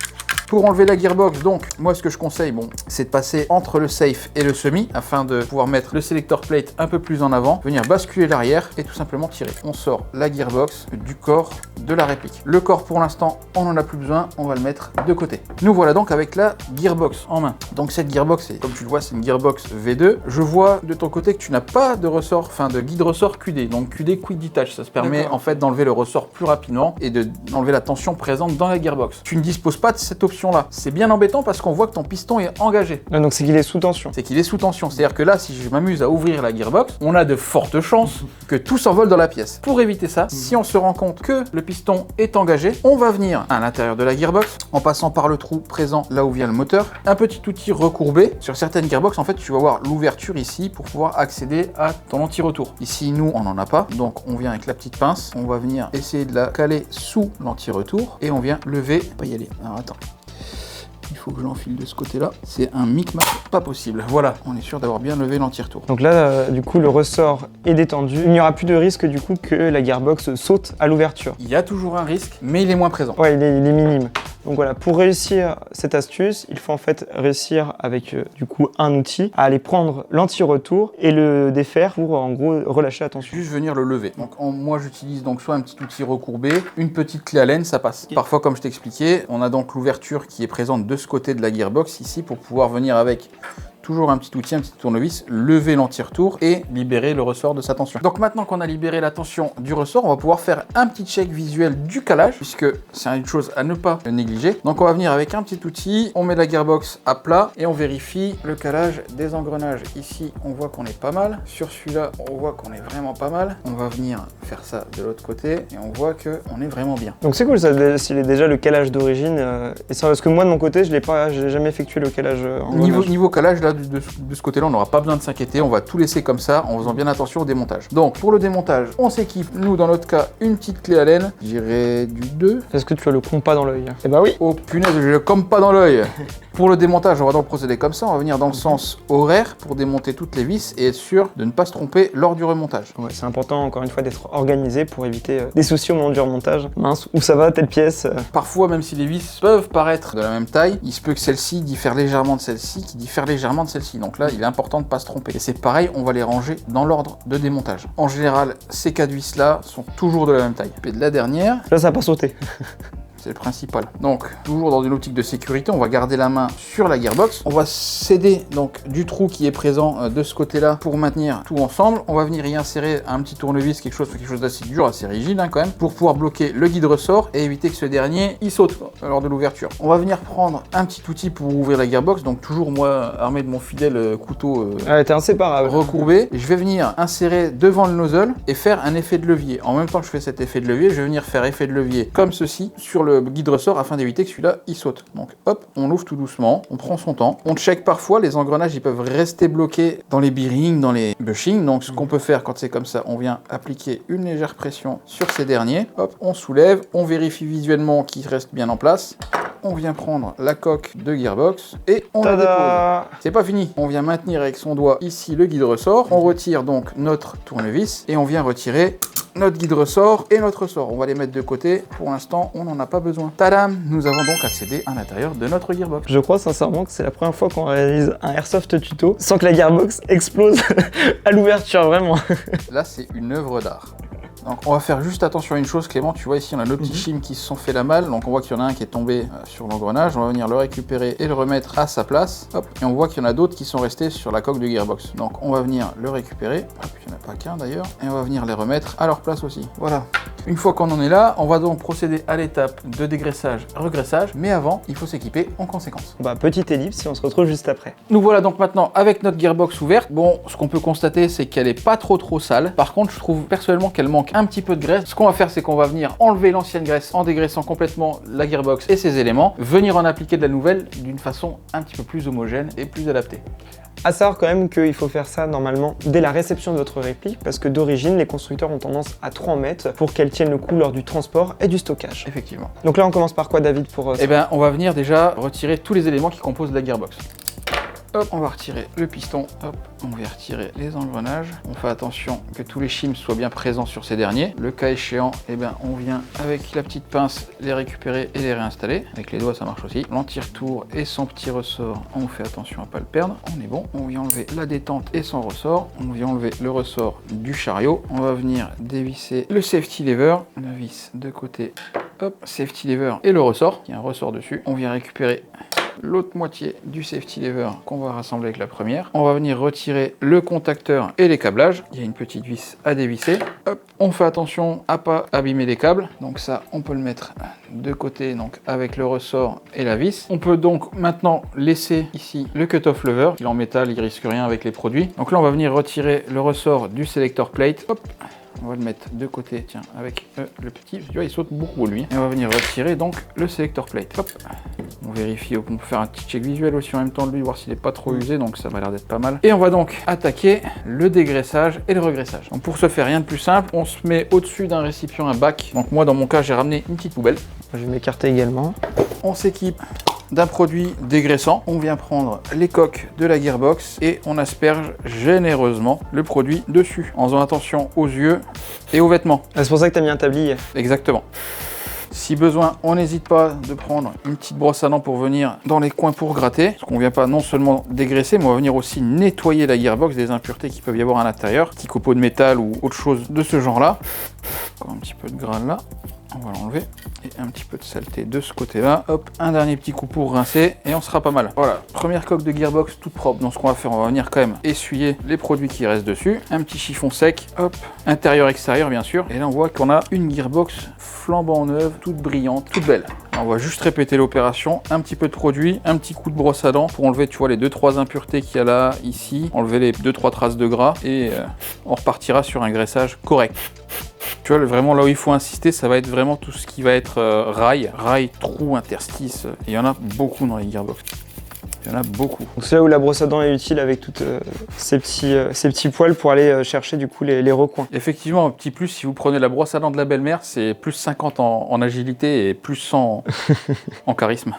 Pour enlever la gearbox, donc, moi ce que je conseille, bon, c'est de passer entre le safe et le semi afin de pouvoir mettre le selector plate un peu plus en avant, venir basculer l'arrière et tout simplement tirer. On sort la gearbox du corps de la réplique. Le corps pour l'instant, on n'en a plus besoin, on va le mettre de côté. Nous voilà donc avec la gearbox en main. Donc cette gearbox, comme tu le vois, c'est une gearbox V2. Je vois de ton côté que tu n'as pas de ressort, enfin de guide ressort QD, donc QD Quick Detach. Ça se permet en fait d'enlever le ressort plus rapidement et d'enlever la tension présente dans la gearbox. Tu ne disposes pas de cette option là. C'est bien embêtant parce qu'on voit que ton piston est engagé. Ah, donc c'est qu'il est sous tension. C'est qu'il est sous tension. C'est-à-dire que là, si je m'amuse à ouvrir la gearbox, on a de fortes chances que tout s'envole dans la pièce. Pour éviter ça, si on se rend compte que le piston est engagé, on va venir à l'intérieur de la gearbox en passant par le trou présent là où vient le moteur. Un petit outil recourbé. Sur certaines gearbox, en fait, tu vas voir l'ouverture ici pour pouvoir accéder à ton anti-retour. Ici, nous, on n'en a pas. Donc, on vient avec la petite pince. On va venir essayer de la caler sous l'anti-retour et on vient lever. Pas y aller. Alors, attends. Il faut que je l'enfile de ce côté-là. C'est un micmac pas possible. Voilà, on est sûr d'avoir bien levé l'anti-retour. Donc là, du coup, le ressort est détendu. Il n'y aura plus de risque, du coup, que la gearbox saute à l'ouverture. Il y a toujours un risque, mais il est moins présent. Ouais, il est minime. Donc voilà, pour réussir cette astuce, il faut en fait réussir avec du coup un outil à aller prendre l'anti-retour et le défaire pour en gros relâcher la tension. Juste venir le lever. Donc moi j'utilise donc soit un petit outil recourbé, une petite clé Allen, ça passe. Parfois comme je t'expliquais, on a donc l'ouverture qui est présente de ce côté de la gearbox ici pour pouvoir venir avec toujours un petit outil, un petit tournevis, lever l'anti-retour et libérer le ressort de sa tension. Donc maintenant qu'on a libéré la tension du ressort, on va pouvoir faire un petit check visuel du calage, puisque c'est une chose à ne pas négliger. Donc on va venir avec un petit outil, on met la gearbox à plat et on vérifie le calage des engrenages. Ici, on voit qu'on est pas mal. Sur celui-là, on voit qu'on est vraiment pas mal. On va venir faire ça de l'autre côté et on voit qu'on est vraiment bien. Donc c'est cool ça, s'il est déjà le calage d'origine. Et ça, parce que moi de mon côté, j'ai jamais effectué le calage niveau calage, là, de ce côté-là, on n'aura pas besoin de s'inquiéter, on va tout laisser comme ça en faisant bien attention au démontage. Donc pour le démontage, on s'équipe, nous dans notre cas, une petite clé Allen, j'irai du 2. Est-ce que tu as le compas dans l'œil? Eh bah oui. Oh punaise, je le comme pas dans l'œil. Pour le démontage, on va donc procéder comme ça, on va venir dans le sens horaire pour démonter toutes les vis et être sûr de ne pas se tromper lors du remontage. Ouais, c'est important encore une fois d'être organisé pour éviter des soucis au moment du remontage. Mince, où ça va telle pièce Parfois, même si les vis peuvent paraître de la même taille, il se peut que celle-ci diffère légèrement de celle-ci, qui diffère légèrement de celle-ci. Donc là, il est important de ne pas se tromper. Et c'est pareil, on va les ranger dans l'ordre de démontage. En général, ces 4 vis-là sont toujours de la même taille. Et de la dernière... Là, ça n'a pas sauté. C'est le principal. Donc, toujours dans une optique de sécurité, on va garder la main sur la gearbox. On va s'aider donc du trou qui est présent de ce côté-là pour maintenir tout ensemble. On va venir y insérer un petit tournevis, quelque chose d'assez dur, assez rigide quand même, pour pouvoir bloquer le guide ressort et éviter que ce dernier il saute lors de l'ouverture. On va venir prendre un petit outil pour ouvrir la gearbox. Donc toujours moi armé de mon fidèle couteau t'es inséparable. Recourbé. Je vais venir insérer devant le nozzle et faire un effet de levier. En même temps que je fais cet effet de levier, je vais venir faire effet de levier comme ceci sur le guide ressort afin d'éviter que celui-là il saute. Donc hop, on l'ouvre tout doucement, on prend son temps, on check parfois, les engrenages ils peuvent rester bloqués dans les bearings, dans les bushings. Donc ce qu'on peut faire quand c'est comme ça, on vient appliquer une légère pression sur ces derniers, hop, on soulève, on vérifie visuellement qu'ils restent bien en place. On vient prendre la coque de gearbox et on la dépose. C'est pas fini. On vient maintenir avec son doigt ici le guide ressort. On retire donc notre tournevis et on vient retirer notre guide ressort et notre ressort. On va les mettre de côté. Pour l'instant, on n'en a pas besoin. Tadam! Nous avons donc accédé à l'intérieur de notre gearbox. Je crois sincèrement que c'est la première fois qu'on réalise un airsoft tuto sans que la gearbox explose à l'ouverture, vraiment. Là, c'est une œuvre d'art. Donc on va faire juste attention à une chose, Clément, tu vois ici on a nos petits chimes qui se sont fait la malle, donc on voit qu'il y en a un qui est tombé sur l'engrenage, on va venir le récupérer et le remettre à sa place, hop, et on voit qu'il y en a d'autres qui sont restés sur la coque de gearbox. Donc on va venir le récupérer, hop, il n'y en a pas qu'un d'ailleurs, et on va venir les remettre à leur place aussi. Voilà. Une fois qu'on en est là, on va donc procéder à l'étape de dégraissage, regraissage, mais avant, il faut s'équiper en conséquence. Bah petite ellipse et on se retrouve juste après. Nous voilà donc maintenant avec notre gearbox ouverte. Bon, ce qu'on peut constater, c'est qu'elle est pas trop sale. Par contre, je trouve personnellement qu'elle manque un petit peu de graisse. Ce qu'on va faire, c'est qu'on va venir enlever l'ancienne graisse en dégraissant complètement la gearbox et ses éléments, venir en appliquer de la nouvelle d'une façon un petit peu plus homogène et plus adaptée. À savoir quand même qu'il faut faire ça normalement dès la réception de votre réplique parce que d'origine, les constructeurs ont tendance à trop en mettre pour qu'elle tienne le coup lors du transport et du stockage. Effectivement. Donc là, on commence par quoi, David, pour Eh bien, on va venir déjà retirer tous les éléments qui composent la gearbox. Hop, on va retirer le piston, hop, on va retirer les engrenages. On fait attention que tous les shims soient bien présents sur ces derniers. Le cas échéant, eh bien, on vient avec la petite pince les récupérer et les réinstaller. Avec les doigts, ça marche aussi. L'anti-retour et son petit ressort, on fait attention à ne pas le perdre. On est bon. On vient enlever la détente et son ressort. On vient enlever le ressort du chariot. On va venir dévisser le safety lever, la vis de côté. Hop, safety lever et le ressort, il y a un ressort dessus. On vient récupérer l'autre moitié du safety lever qu'on va rassembler avec la première. On va venir retirer le contacteur et les câblages. Il y a une petite vis à dévisser. Hop, on fait attention à pas abîmer les câbles. Donc ça, on peut le mettre de côté, donc avec le ressort et la vis. On peut donc maintenant laisser ici le cut-off lever. Il est en métal, il risque rien avec les produits. Donc là, on va venir retirer le ressort du selector plate. Hop. On va le mettre de côté, tiens, avec le petit, tu vois, il saute beaucoup lui. Et on va venir retirer donc le selector plate. Hop. On vérifie, on peut faire un petit check visuel aussi en même temps de lui, voir s'il n'est pas trop usé, donc ça m'a l'air d'être pas mal. Et on va donc attaquer le dégraissage et le regraissage. Donc pour ce faire, rien de plus simple, on se met au-dessus d'un récipient, un bac. Donc moi, dans mon cas, j'ai ramené une petite poubelle. Je vais m'écarter également. On s'équipe d'un produit dégraissant. On vient prendre les coques de la gearbox et on asperge généreusement le produit dessus, en faisant attention aux yeux et aux vêtements. C'est pour ça que tu as mis un tablier. Exactement. Si besoin, on n'hésite pas de prendre une petite brosse à dents pour venir dans les coins pour gratter. Parce qu'on vient pas non seulement dégraisser, mais on va venir aussi nettoyer la gearbox des impuretés qui peuvent y avoir à l'intérieur. Petit copeau de métal ou autre chose de ce genre-là. Encore un petit peu de gras là. On va l'enlever. Et un petit peu de saleté de ce côté-là. Hop, un dernier petit coup pour rincer et on sera pas mal. Voilà, première coque de gearbox toute propre. Donc ce qu'on va faire, on va venir quand même essuyer les produits qui restent dessus. Un petit chiffon sec, hop, intérieur-extérieur bien sûr. Et là on voit qu'on a une gearbox flambant neuve, toute brillante, toute belle. On va juste répéter l'opération, un petit peu de produit, un petit coup de brosse à dents pour enlever, tu vois, les 2-3 impuretés qu'il y a là, ici, enlever les 2-3 traces de gras et on repartira sur un graissage correct. Tu vois, vraiment là où il faut insister, ça va être vraiment tout ce qui va être rail, trou, interstice. Il y en a beaucoup dans les gearbox. Il y en a beaucoup. Donc c'est là où la brosse à dents est utile avec toutes ces petits poils pour aller chercher du coup les recoins. Effectivement, un petit plus, si vous prenez la brosse à dents de la belle-mère, c'est plus 50 en agilité et plus 100 en charisme.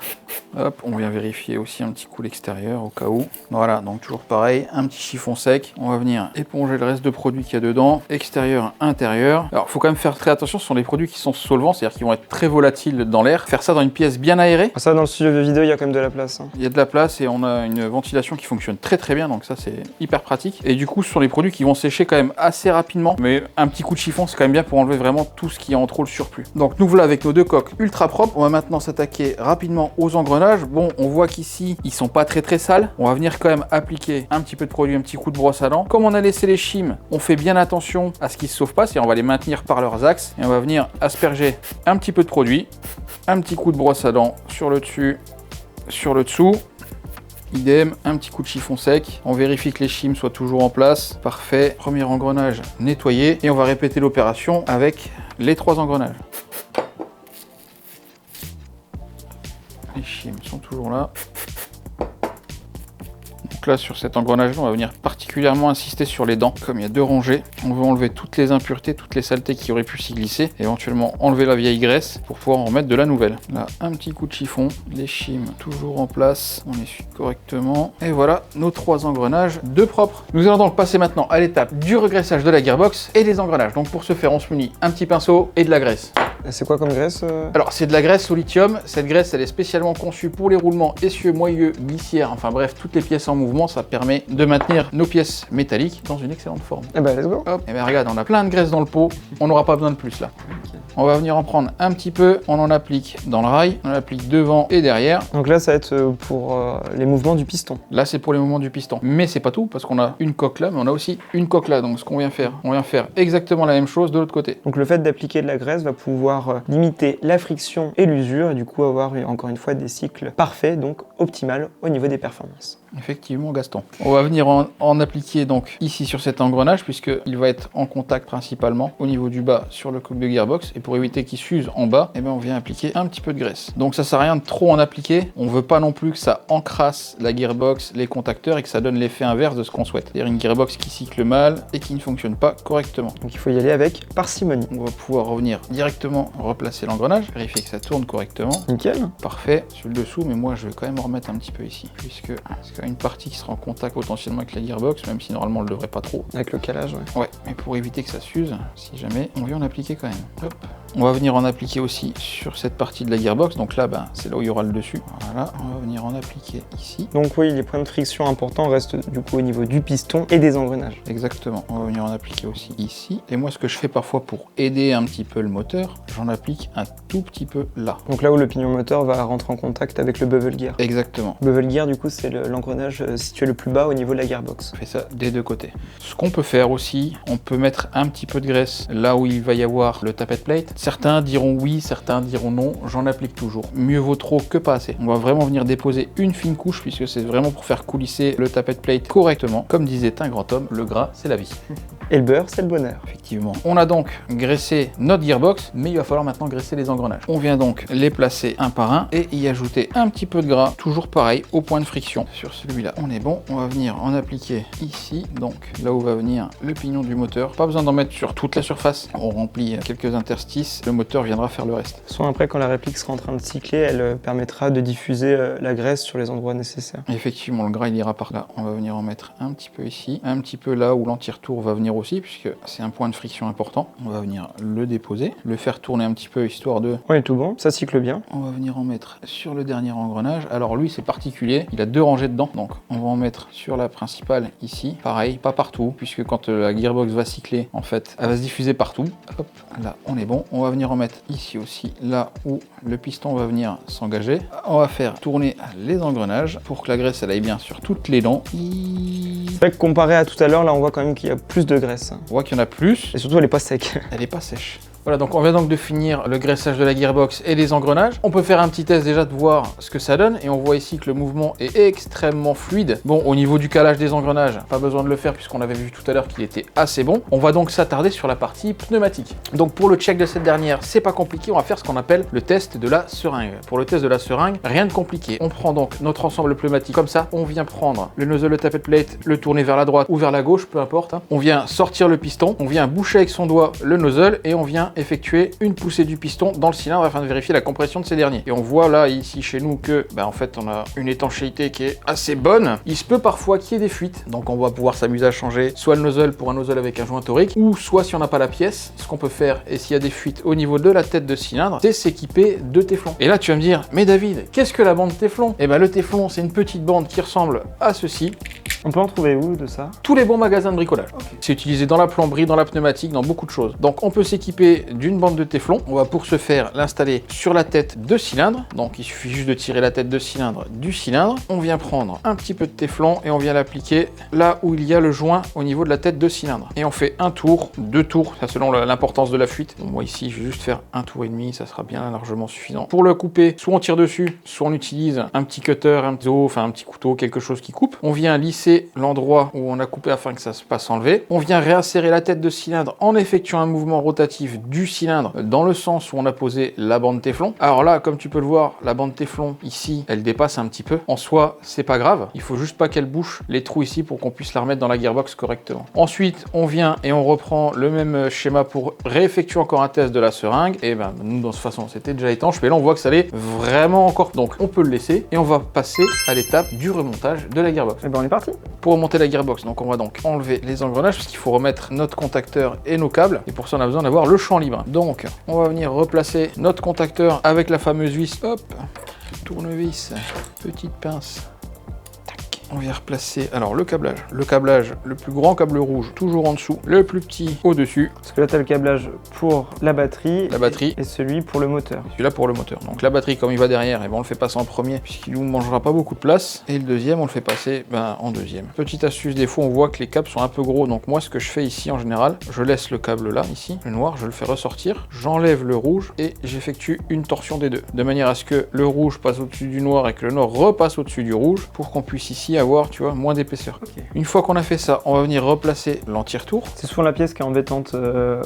Hop, on vient vérifier aussi un petit coup l'extérieur au cas où. Voilà, donc toujours pareil, un petit chiffon sec. On va venir éponger le reste de produits qu'il y a dedans, extérieur, intérieur. Alors, il faut quand même faire très attention, ce sont des produits qui sont solvants, c'est-à-dire qui vont être très volatiles dans l'air. Faire ça dans une pièce bien aérée. Ça, dans le studio de vidéo, il y a quand même de la place. Hein. Il y a de la place et on a une ventilation qui fonctionne très très bien, donc ça c'est hyper pratique. Et du coup, ce sont des produits qui vont sécher quand même assez rapidement, mais un petit coup de chiffon, c'est quand même bien pour enlever vraiment tout ce qui est en trop le surplus. Donc nous voilà avec nos deux coques ultra propres. On va maintenant s'attaquer rapidement aux engrenages. Bon, on voit qu'ici, ils sont pas très très sales. On va venir quand même appliquer un petit peu de produit, un petit coup de brosse à dents. Comme on a laissé les shims, on fait bien attention à ce qu'ils se sauvent pas, c'est-à-dire on va les maintenir par leurs axes. Et on va venir asperger un petit peu de produit, un petit coup de brosse à dents sur le dessus, sur le dessous. Idem, un petit coup de chiffon sec. On vérifie que les shims soient toujours en place. Parfait. Premier engrenage nettoyé. Et on va répéter l'opération avec les 3 engrenages. Les shims sont toujours là. Donc là, sur cet engrenage-là, on va venir particulièrement insister sur les dents. Comme il y a 2 rangées, on veut enlever toutes les impuretés, toutes les saletés qui auraient pu s'y glisser. Éventuellement enlever la vieille graisse pour pouvoir en remettre de la nouvelle. Là, un petit coup de chiffon. Les shims toujours en place. On essuie correctement. Et voilà nos 3 engrenages de propre. Nous allons donc passer maintenant à l'étape du regraissage de la gearbox et des engrenages. Donc pour ce faire, on se munit un petit pinceau et de la graisse. C'est quoi comme graisse Alors, c'est de la graisse au lithium. Cette graisse, elle est spécialement conçue pour les roulements essieux, moyeux, glissières, enfin bref, toutes les pièces en mouvement. Ça permet de maintenir nos pièces métalliques dans une excellente forme. Eh ben, let's go. Hop, et bien regarde, on a plein de graisse dans le pot. On n'aura pas besoin de plus là. Okay. On va venir en prendre un petit peu. On en applique dans le rail. On l'applique devant et derrière. Donc là, ça va être pour les mouvements du piston. Là, c'est pour les mouvements du piston. Mais c'est pas tout, parce qu'on a une coque là, mais on a aussi une coque là. Donc, ce qu'on vient faire, on vient faire exactement la même chose de l'autre côté. Donc, le fait d'appliquer de la graisse va pouvoir limiter la friction et l'usure, et du coup avoir encore une fois des cycles parfaits, donc optimal au niveau des performances. Effectivement, Gaston. On va venir en appliquer donc ici sur cet engrenage, puisqu'il va être en contact principalement au niveau du bas sur le coque de gearbox. Et pour éviter qu'il s'use en bas, eh ben on vient appliquer un petit peu de graisse. Donc ça sert à rien de trop en appliquer. On veut pas non plus que ça encrasse la gearbox, les contacteurs, et que ça donne l'effet inverse de ce qu'on souhaite. C'est-à-dire une gearbox qui cycle mal et qui ne fonctionne pas correctement. Donc il faut y aller avec parcimonie. On va pouvoir revenir directement replacer l'engrenage, vérifier que ça tourne correctement. Nickel. Parfait sur le dessous, mais moi je vais quand même remettre un petit peu ici, puisque c'est quand même une partie qui sera en contact potentiellement avec la gearbox, même si normalement on le devrait pas trop. Avec le calage, ouais. Ouais, mais pour éviter que ça s'use, si jamais, on vient en appliquer quand même. Hop. On va venir en appliquer aussi sur cette partie de la gearbox, donc là, c'est là où il y aura le dessus. Voilà, on va venir en appliquer ici. Donc oui, les points de friction importants restent du coup au niveau du piston et des engrenages. Exactement, on va venir en appliquer aussi ici. Et moi, ce que je fais parfois pour aider un petit peu le moteur, j'en applique un tout petit peu là. Donc là où le pignon moteur va rentrer en contact avec le bevel gear. Exactement. Bevel gear, du coup, c'est l'engrenage situé le plus bas au niveau de la gearbox. On fait ça des deux côtés. Ce qu'on peut faire aussi, on peut mettre un petit peu de graisse là où il va y avoir le tappet plate. Certains diront oui, certains diront non, j'en applique toujours. Mieux vaut trop que pas assez. On va vraiment venir déposer une fine couche, puisque c'est vraiment pour faire coulisser le tappet plate correctement. Comme disait un grand homme, le gras, c'est la vie. Et le beurre, c'est le bonheur. Effectivement. On a donc graissé notre gearbox, mais il va falloir maintenant graisser les engrenages. On vient donc les placer un par un et y ajouter un petit peu de gras, toujours pareil, au point de friction. Sur celui-là, on est bon. On va venir en appliquer ici, donc là où va venir le pignon du moteur. Pas besoin d'en mettre sur toute la surface. On remplit quelques interstices, le moteur viendra faire le reste. Soit après, quand la réplique sera en train de cycler, elle permettra de diffuser la graisse sur les endroits nécessaires. Effectivement, le gras il ira par là. On va venir en mettre un petit peu ici, un petit peu là où l'anti-retour va venir aussi, puisque c'est un point de friction important. On va venir le déposer, le faire tourner un petit peu histoire de... On est tout bon, ça cycle bien. On va venir en mettre sur le dernier engrenage. Alors lui c'est particulier, il a deux rangées dedans, donc on va en mettre sur la principale ici. Pareil, pas partout, puisque quand la gearbox va cycler, en fait, elle va se diffuser partout. Hop, là on est bon. On va venir en mettre ici aussi, là où le piston va venir s'engager. On va faire tourner les engrenages pour que la graisse elle aille bien sur toutes les dents. C'est vrai que comparé à tout à l'heure, là on voit quand même qu'il y a plus de graisse. On voit qu'il y en a plus. Et surtout elle est pas sec. Elle est pas sèche. Voilà, donc on vient donc de finir le graissage de la gearbox et les engrenages. On peut faire un petit test déjà de voir ce que ça donne, et on voit ici que le mouvement est extrêmement fluide. Bon, au niveau du calage des engrenages, pas besoin de le faire puisqu'on avait vu tout à l'heure qu'il était assez bon. On va donc s'attarder sur la partie pneumatique. Donc pour le check de cette dernière, c'est pas compliqué, on va faire ce qu'on appelle le test de la seringue. Pour le test de la seringue, rien de compliqué. On prend donc notre ensemble pneumatique comme ça, on vient prendre le nozzle, le tappet plate, le tourner vers la droite ou vers la gauche, peu importe. On vient sortir le piston, on vient boucher avec son doigt le nozzle et on vient effectuer une poussée du piston dans le cylindre afin de vérifier la compression de ces derniers. Et on voit là ici chez nous que en fait on a une étanchéité qui est assez bonne. Il se peut parfois qu'il y ait des fuites, donc on va pouvoir s'amuser à changer soit le nozzle pour un nozzle avec un joint torique, ou soit si on n'a pas la pièce, ce qu'on peut faire, et s'il y a des fuites au niveau de la tête de cylindre, c'est s'équiper de téflon. Et là tu vas me dire, mais David, qu'est-ce que la bande téflon? Et ben le téflon c'est une petite bande qui ressemble à ceci. On peut en trouver où de ça? Tous les bons magasins de bricolage. C'est utilisé dans la plomberie, dans la pneumatique, dans beaucoup de choses. Donc on peut s'équiper d'une bande de téflon. On va pour ce faire l'installer sur la tête de cylindre. Donc il suffit juste de tirer la tête de cylindre du cylindre. On vient prendre un petit peu de téflon et on vient l'appliquer là où il y a le joint au niveau de la tête de cylindre. Et on fait un tour, deux tours, ça selon l'importance de la fuite. Bon, moi ici je vais juste faire un tour et demi, ça sera bien largement suffisant. Pour le couper, soit on tire dessus, soit on utilise un petit cutter, un petit couteau, quelque chose qui coupe. On vient lisser l'endroit où on a coupé afin que ça se passe enlever. On vient réinsérer la tête de cylindre en effectuant un mouvement rotatif du cylindre dans le sens où on a posé la bande téflon. Alors là, comme tu peux le voir, la bande téflon ici, elle dépasse un petit peu. En soi, c'est pas grave. Il faut juste pas qu'elle bouche les trous ici pour qu'on puisse la remettre dans la gearbox correctement. Ensuite, on vient et on reprend le même schéma pour réeffectuer encore un test de la seringue. Et nous, dans cette façon, c'était déjà étanche, mais là, on voit que ça l'est vraiment encore. Donc, on peut le laisser et on va passer à l'étape du remontage de la gearbox. Et on est parti. Pour remonter la gearbox, donc on va donc enlever les engrenages parce qu'il faut remettre notre contacteur et nos câbles, et pour ça on a besoin d'avoir le champ libre. Donc on va venir replacer notre contacteur avec la fameuse vis, hop, tournevis, petite pince. On vient replacer alors le câblage, le plus grand câble rouge toujours en dessous, le plus petit au-dessus. Parce que là tu as le câblage pour la batterie et celui pour le moteur. Celui-là pour le moteur. Donc la batterie comme il va derrière, et on le fait passer en premier puisqu'il nous mangera pas beaucoup de place. Et le deuxième on le fait passer en deuxième. Petite astuce, des fois on voit que les câbles sont un peu gros, donc moi ce que je fais ici en général, je laisse le câble là, ici, le noir, je le fais ressortir, j'enlève le rouge et j'effectue une torsion des deux. De manière à ce que le rouge passe au-dessus du noir et que le noir repasse au-dessus du rouge pour qu'on puisse ici avoir, tu vois, moins d'épaisseur. Ok. Une fois qu'on a fait ça, on va venir replacer l'anti-retour. C'est souvent la pièce qui est embêtante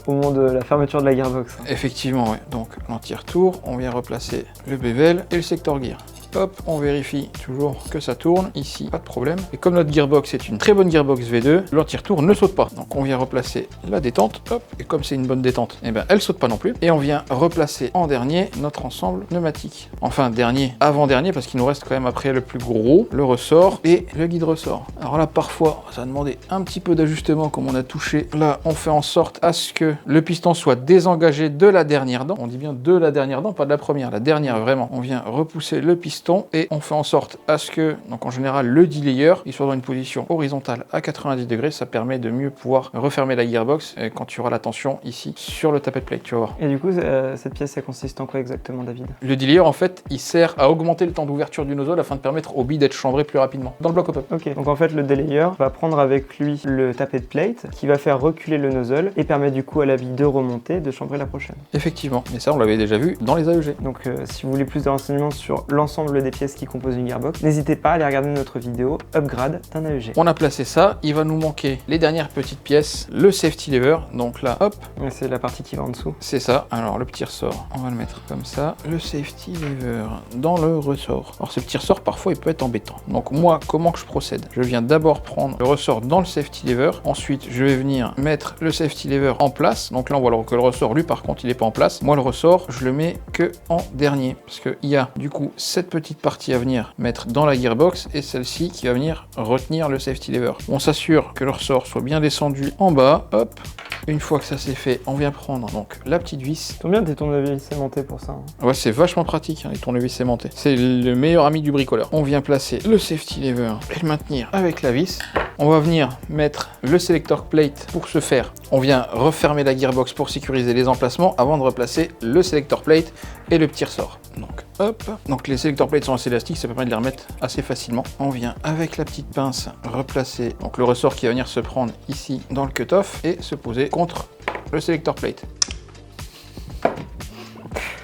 au moment de la fermeture de la gearbox. Effectivement, ouais. Donc l'anti-retour, on vient replacer le bevel et le sector gear. Hop, on vérifie toujours que ça tourne. Ici, pas de problème. Et comme notre gearbox est une très bonne gearbox V2, l'anti-retour ne saute pas. Donc on vient replacer la détente. Hop, et comme c'est une bonne détente, eh ben elle saute pas non plus. Et on vient replacer en dernier notre ensemble pneumatique. Enfin dernier, avant-dernier, parce qu'il nous reste quand même après le plus gros, le ressort et le guide ressort. Alors là, parfois, ça va demander un petit peu d'ajustement comme on a touché. Là, on fait en sorte à ce que le piston soit désengagé de la dernière dent. On dit bien de la dernière dent, pas de la première, la dernière vraiment. On vient repousser le piston et on fait en sorte à ce que, donc en général, le delayer, il soit dans une position horizontale à 90 degrés. Ça permet de mieux pouvoir refermer la gearbox quand tu auras la tension ici sur le tappet plate, tu vas voir. Et du coup, cette pièce, elle consiste en quoi exactement, David? Le delayer, en fait, il sert à augmenter le temps d'ouverture du nozzle afin de permettre au billes d'être chambré plus rapidement dans le bloc open. Ok, donc en fait, le delayer va prendre avec lui le tappet plate qui va faire reculer le nozzle et permet du coup à la bille de remonter, de chambrer la prochaine. Effectivement, mais ça, on l'avait déjà vu dans les AEG. Donc si vous voulez plus de renseignements sur l'ensemble des pièces qui composent une gearbox, n'hésitez pas à aller regarder notre vidéo Upgrade d'un AEG. On a placé ça, il va nous manquer les dernières petites pièces, le safety lever, donc là, hop, Ouais, c'est la partie qui va en dessous. c'est ça. Alors le petit ressort, on va le mettre comme ça, le safety lever dans le ressort. Alors ce petit ressort, parfois, il peut être embêtant. Donc moi, comment que je procède? Je viens d'abord prendre le ressort dans le safety lever, ensuite je vais venir mettre le safety lever en place. Donc là, on voit que le ressort, lui, par contre, il n'est pas en place. Moi, le ressort, je le mets que en dernier, parce qu'il y a du coup cette petite partie à venir mettre dans la gearbox et celle-ci qui va venir retenir le safety lever. On s'assure que le ressort soit bien descendu en bas, hop. Une fois que ça c'est fait, on vient prendre donc la petite vis. Combien tes tournevis aimantés pour ça hein? Ouais, c'est vachement pratique, hein, les tournevis aimantés. C'est le meilleur ami du bricoleur. On vient placer le safety lever et le maintenir avec la vis. On va venir mettre le selector plate pour ce faire. On vient refermer la gearbox pour sécuriser les emplacements avant de replacer le selector plate et le petit ressort. Donc hop, donc les selector plates sont assez élastiques, ça permet de les remettre assez facilement. On vient avec la petite pince replacer donc le ressort qui va venir se prendre ici dans le cut-off et se poser contre le selector plate.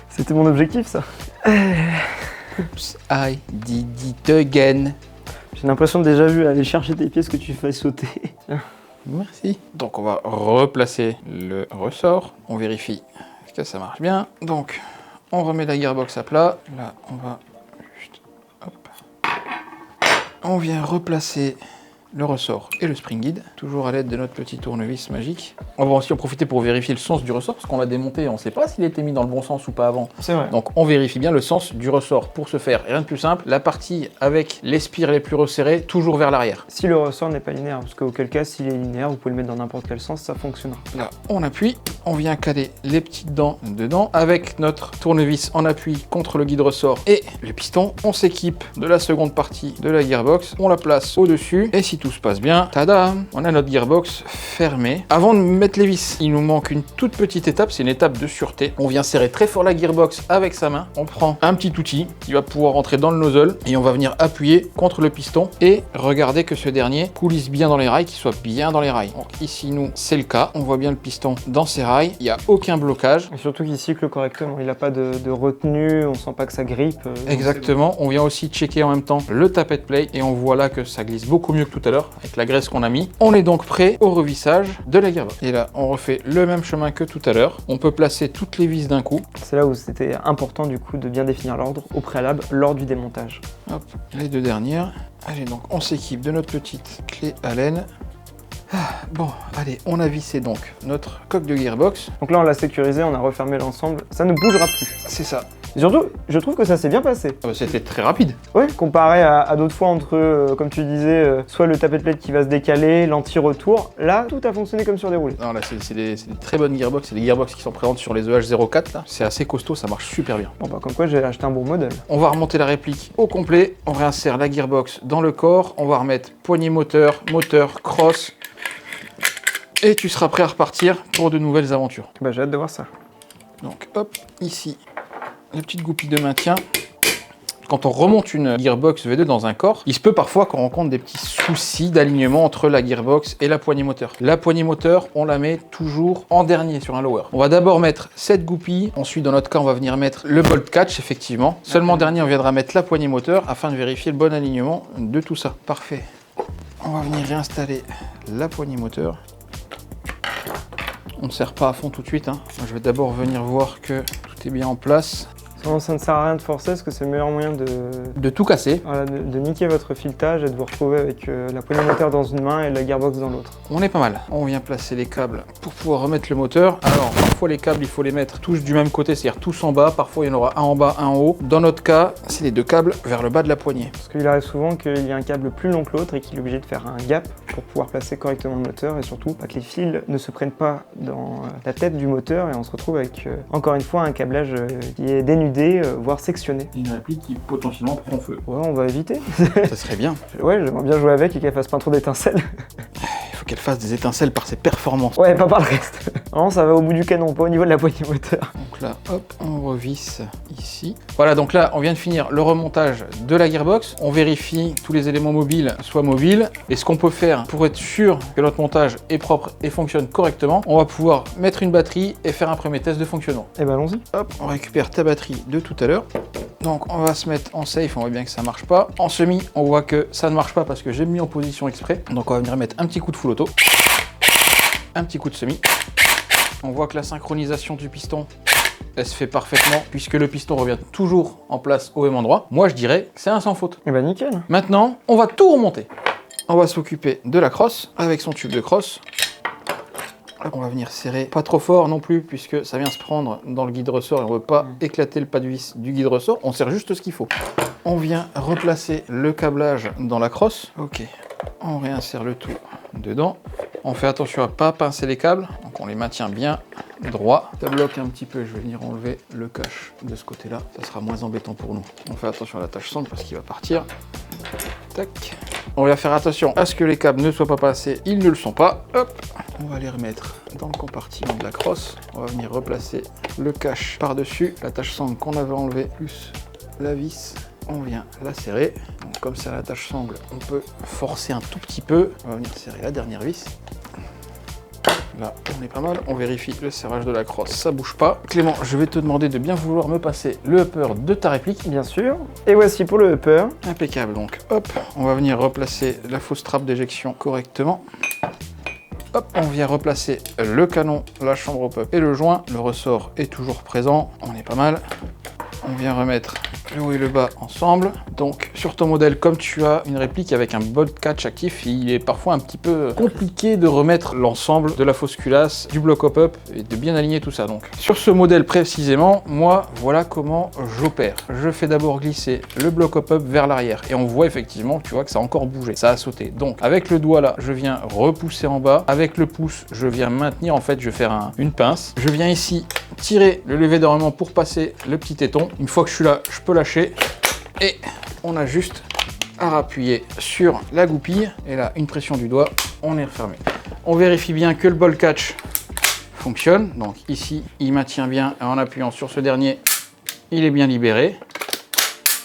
C'était mon objectif ça. Oops, I did it again. J'ai l'impression de déjà vu aller chercher des pièces que tu fais sauter. Merci. Donc on va replacer le ressort, on vérifie que ça marche bien. Donc on remet la gearbox à plat. Là on va juste hop. On vient replacer le ressort et le spring guide, toujours à l'aide de notre petit tournevis magique. On va aussi en profiter pour vérifier le sens du ressort, parce qu'on l'a démonté et on ne sait pas s'il était mis dans le bon sens ou pas avant. C'est vrai. Donc on vérifie bien le sens du ressort. Pour ce faire, rien de plus simple, la partie avec les spires les plus resserrées, toujours vers l'arrière. Si le ressort n'est pas linéaire, parce qu'auquel cas, s'il est linéaire, vous pouvez le mettre dans n'importe quel sens, ça fonctionnera. Là, on appuie, on vient caler les petites dents dedans. Avec notre tournevis en appui contre le guide ressort et le piston, on s'équipe de la seconde partie de la gearbox. On la place au-dessus et si tout se passe bien, tada, on a notre gearbox fermée. Avant de mettre les vis, il nous manque une toute petite étape, c'est une étape de sûreté. On vient serrer très fort la gearbox avec sa main. On prend un petit outil qui va pouvoir rentrer dans le nozzle et on va venir appuyer contre le piston et regarder que ce dernier coulisse bien dans les rails, qu'il soit bien dans les rails. Donc ici, nous, c'est le cas. On voit bien le piston dans ses rails. Il n'y a aucun blocage. Et surtout qu'il cycle correctement, il n'a pas de retenue, on sent pas que ça grippe. Exactement. On vient aussi checker en même temps le tappet plate et on voit là que ça glisse beaucoup mieux que tout à l'heure avec la graisse qu'on a mis. On est donc prêt au revissage de la gearbox. Et là, on refait le même chemin que tout à l'heure. On peut placer toutes les vis d'un coup. C'est là où c'était important du coup de bien définir l'ordre au préalable lors du démontage. Hop, les deux dernières. Allez, donc on s'équipe de notre petite clé Allen. Bon, allez, on a vissé donc notre coque de gearbox. Donc là on l'a sécurisé, on a refermé l'ensemble, ça ne bougera plus. C'est ça. Et surtout, je trouve que ça s'est bien passé. C'était très rapide. Ouais, comparé à d'autres fois entre, comme tu disais, soit le tappet plate qui va se décaler, l'anti-retour, là tout a fonctionné comme sur des roulés. Non, là c'est des très bonnes gearbox, c'est des gearbox qui sont présentes sur les EH04 là. C'est assez costaud, ça marche super bien. Bon bah comme quoi j'ai acheté un bon modèle. On va remonter la réplique au complet, on réinsère la gearbox dans le corps, on va remettre poignée moteur, crosse, et tu seras prêt à repartir pour de nouvelles aventures. Bah j'ai hâte de voir ça. Donc hop, ici, la petite goupille de maintien. Quand on remonte une gearbox V2 dans un corps, il se peut parfois qu'on rencontre des petits souci d'alignement entre la gearbox et la poignée moteur. La poignée moteur, on la met toujours en dernier sur un lower. On va d'abord mettre cette goupille, ensuite dans notre cas, on va venir mettre le bolt catch, effectivement. Seulement en dernier, on viendra mettre la poignée moteur afin de vérifier le bon alignement de tout ça. Parfait. On va venir réinstaller la poignée moteur. On ne serre pas à fond tout de suite, hein. Je vais d'abord venir voir que tout est bien en place. Non, ça ne sert à rien de forcer parce que c'est le meilleur moyen de tout casser. Voilà, de niquer votre filetage et de vous retrouver avec la poignée moteur dans une main et la gearbox dans l'autre. On est pas mal. On vient placer les câbles pour pouvoir remettre le moteur. Alors, parfois les câbles, il faut les mettre tous du même côté, c'est-à-dire tous en bas. Parfois, il y en aura un en bas, un en haut. Dans notre cas, c'est les deux câbles vers le bas de la poignée. Parce qu'il arrive souvent qu'il y a un câble plus long que l'autre et qu'il est obligé de faire un gap pour pouvoir placer correctement le moteur et surtout pas que les fils ne se prennent pas dans la tête du moteur et on se retrouve avec, encore une fois, un câblage qui est dénudé, voire sectionné. Une réplique qui potentiellement prend feu. Ouais, on va éviter. Ça serait bien. Ouais, j'aimerais bien jouer avec et qu'elle fasse pas trop d'étincelles. Il faut qu'elle fasse des étincelles par ses performances. Ouais, pas par le reste. Non, ça va au bout du canon, pas au niveau de la poignée moteur. Donc là, hop, on revisse ici. Voilà, donc là, on vient de finir le remontage de la gearbox. On vérifie tous les éléments mobiles soient mobiles. Et ce qu'on peut faire pour être sûr que notre montage est propre et fonctionne correctement, on va pouvoir mettre une batterie et faire un premier test de fonctionnement. Et ben allons-y. Hop, on récupère ta batterie de tout à l'heure. Donc on va se mettre en safe, on voit bien que ça marche pas. En semi, on voit que ça ne marche pas parce que j'ai mis en position exprès. Donc on va venir mettre un petit coup de full auto. Un petit coup de semi. On voit que la synchronisation du piston, elle se fait parfaitement puisque le piston revient toujours en place au même endroit. Moi je dirais que c'est un sans faute. Et ben nickel. Maintenant, on va tout remonter. On va s'occuper de la crosse avec son tube de crosse. On va venir serrer, pas trop fort non plus, puisque ça vient se prendre dans le guide-ressort et on ne veut pas éclater le pas de vis du guide-ressort. On serre juste ce qu'il faut. On vient replacer le câblage dans la crosse. Ok, on réinsère le tout dedans. On fait attention à ne pas pincer les câbles, donc on les maintient bien droits. Ça bloque un petit peu, je vais venir enlever le cache de ce côté-là. Ça sera moins embêtant pour nous. On fait attention à la tâche centre parce qu'il va partir. Tac. On va faire attention à ce que les câbles ne soient pas passés, ils ne le sont pas. Hop, on va les remettre dans le compartiment de la crosse. On va venir replacer le cache par-dessus, la tâche sangle qu'on avait enlevée, plus la vis. On vient la serrer. Donc, comme c'est à la tâche sangle, on peut forcer un tout petit peu. On va venir serrer la dernière vis. Là, on est pas mal. On vérifie le serrage de la crosse, ça bouge pas. Clément, je vais te demander de bien vouloir me passer le upper de ta réplique. Bien sûr. Et voici pour le upper. Impeccable, donc hop, on va venir replacer la fausse trappe d'éjection correctement. Hop, on vient replacer le canon, la chambre au pop et le joint. Le ressort est toujours présent, on est pas mal. On vient remettre le haut et le bas ensemble. Donc sur ton modèle, comme tu as une réplique avec un bolt catch actif, il est parfois un petit peu compliqué de remettre l'ensemble de la fausse culasse, du bloc hop-up et de bien aligner tout ça. Donc sur ce modèle précisément, moi voilà comment j'opère. Je fais d'abord glisser le bloc hop-up vers l'arrière et on voit effectivement, tu vois que ça a encore bougé, ça a sauté. Donc avec le doigt là, je viens repousser en bas. Avec le pouce, je viens maintenir, en fait je vais faire une pince. Je viens ici tirer le levier d'enroulement pour passer le petit téton. Une fois que je suis là, je peux lâcher et on a juste à appuyer sur la goupille et là, une pression du doigt, on est refermé. On vérifie bien que le bolt catch fonctionne. Donc ici, il maintient bien en appuyant sur ce dernier, il est bien libéré.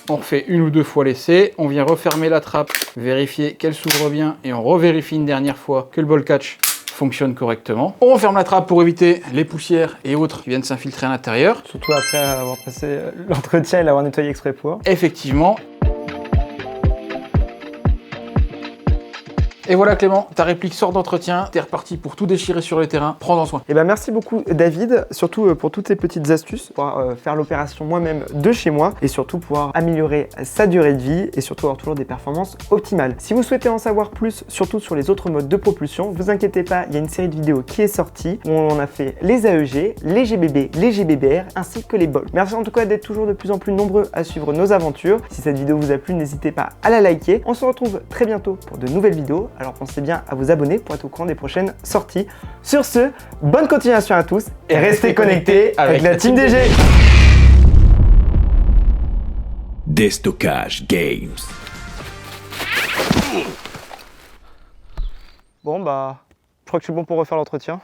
On refait une ou deux fois l'essai, on vient refermer la trappe, vérifier qu'elle s'ouvre bien et on revérifie une dernière fois que le bolt catch fonctionne correctement. On referme la trappe pour éviter les poussières et autres qui viennent s'infiltrer à l'intérieur. Surtout après avoir passé l'entretien et l'avoir nettoyé exprès pour. Effectivement. Et voilà Clément, ta réplique sort d'entretien, t'es reparti pour tout déchirer sur le terrain, prends-en soin. Et ben merci beaucoup David, surtout pour toutes ces petites astuces, pour faire l'opération moi-même de chez moi et surtout pouvoir améliorer sa durée de vie et surtout avoir toujours des performances optimales. Si vous souhaitez en savoir plus, surtout sur les autres modes de propulsion, vous inquiétez pas, il y a une série de vidéos qui est sortie où on a fait les AEG, les GBB, les GBBR ainsi que les BOL. Merci en tout cas d'être toujours de plus en plus nombreux à suivre nos aventures. Si cette vidéo vous a plu, n'hésitez pas à la liker. On se retrouve très bientôt pour de nouvelles vidéos. Alors pensez bien à vous abonner pour être au courant des prochaines sorties. Sur ce, bonne continuation à tous et restez connectés avec la Team DG. Déstockage Games. Bon bah, je crois que je suis bon pour refaire l'entretien.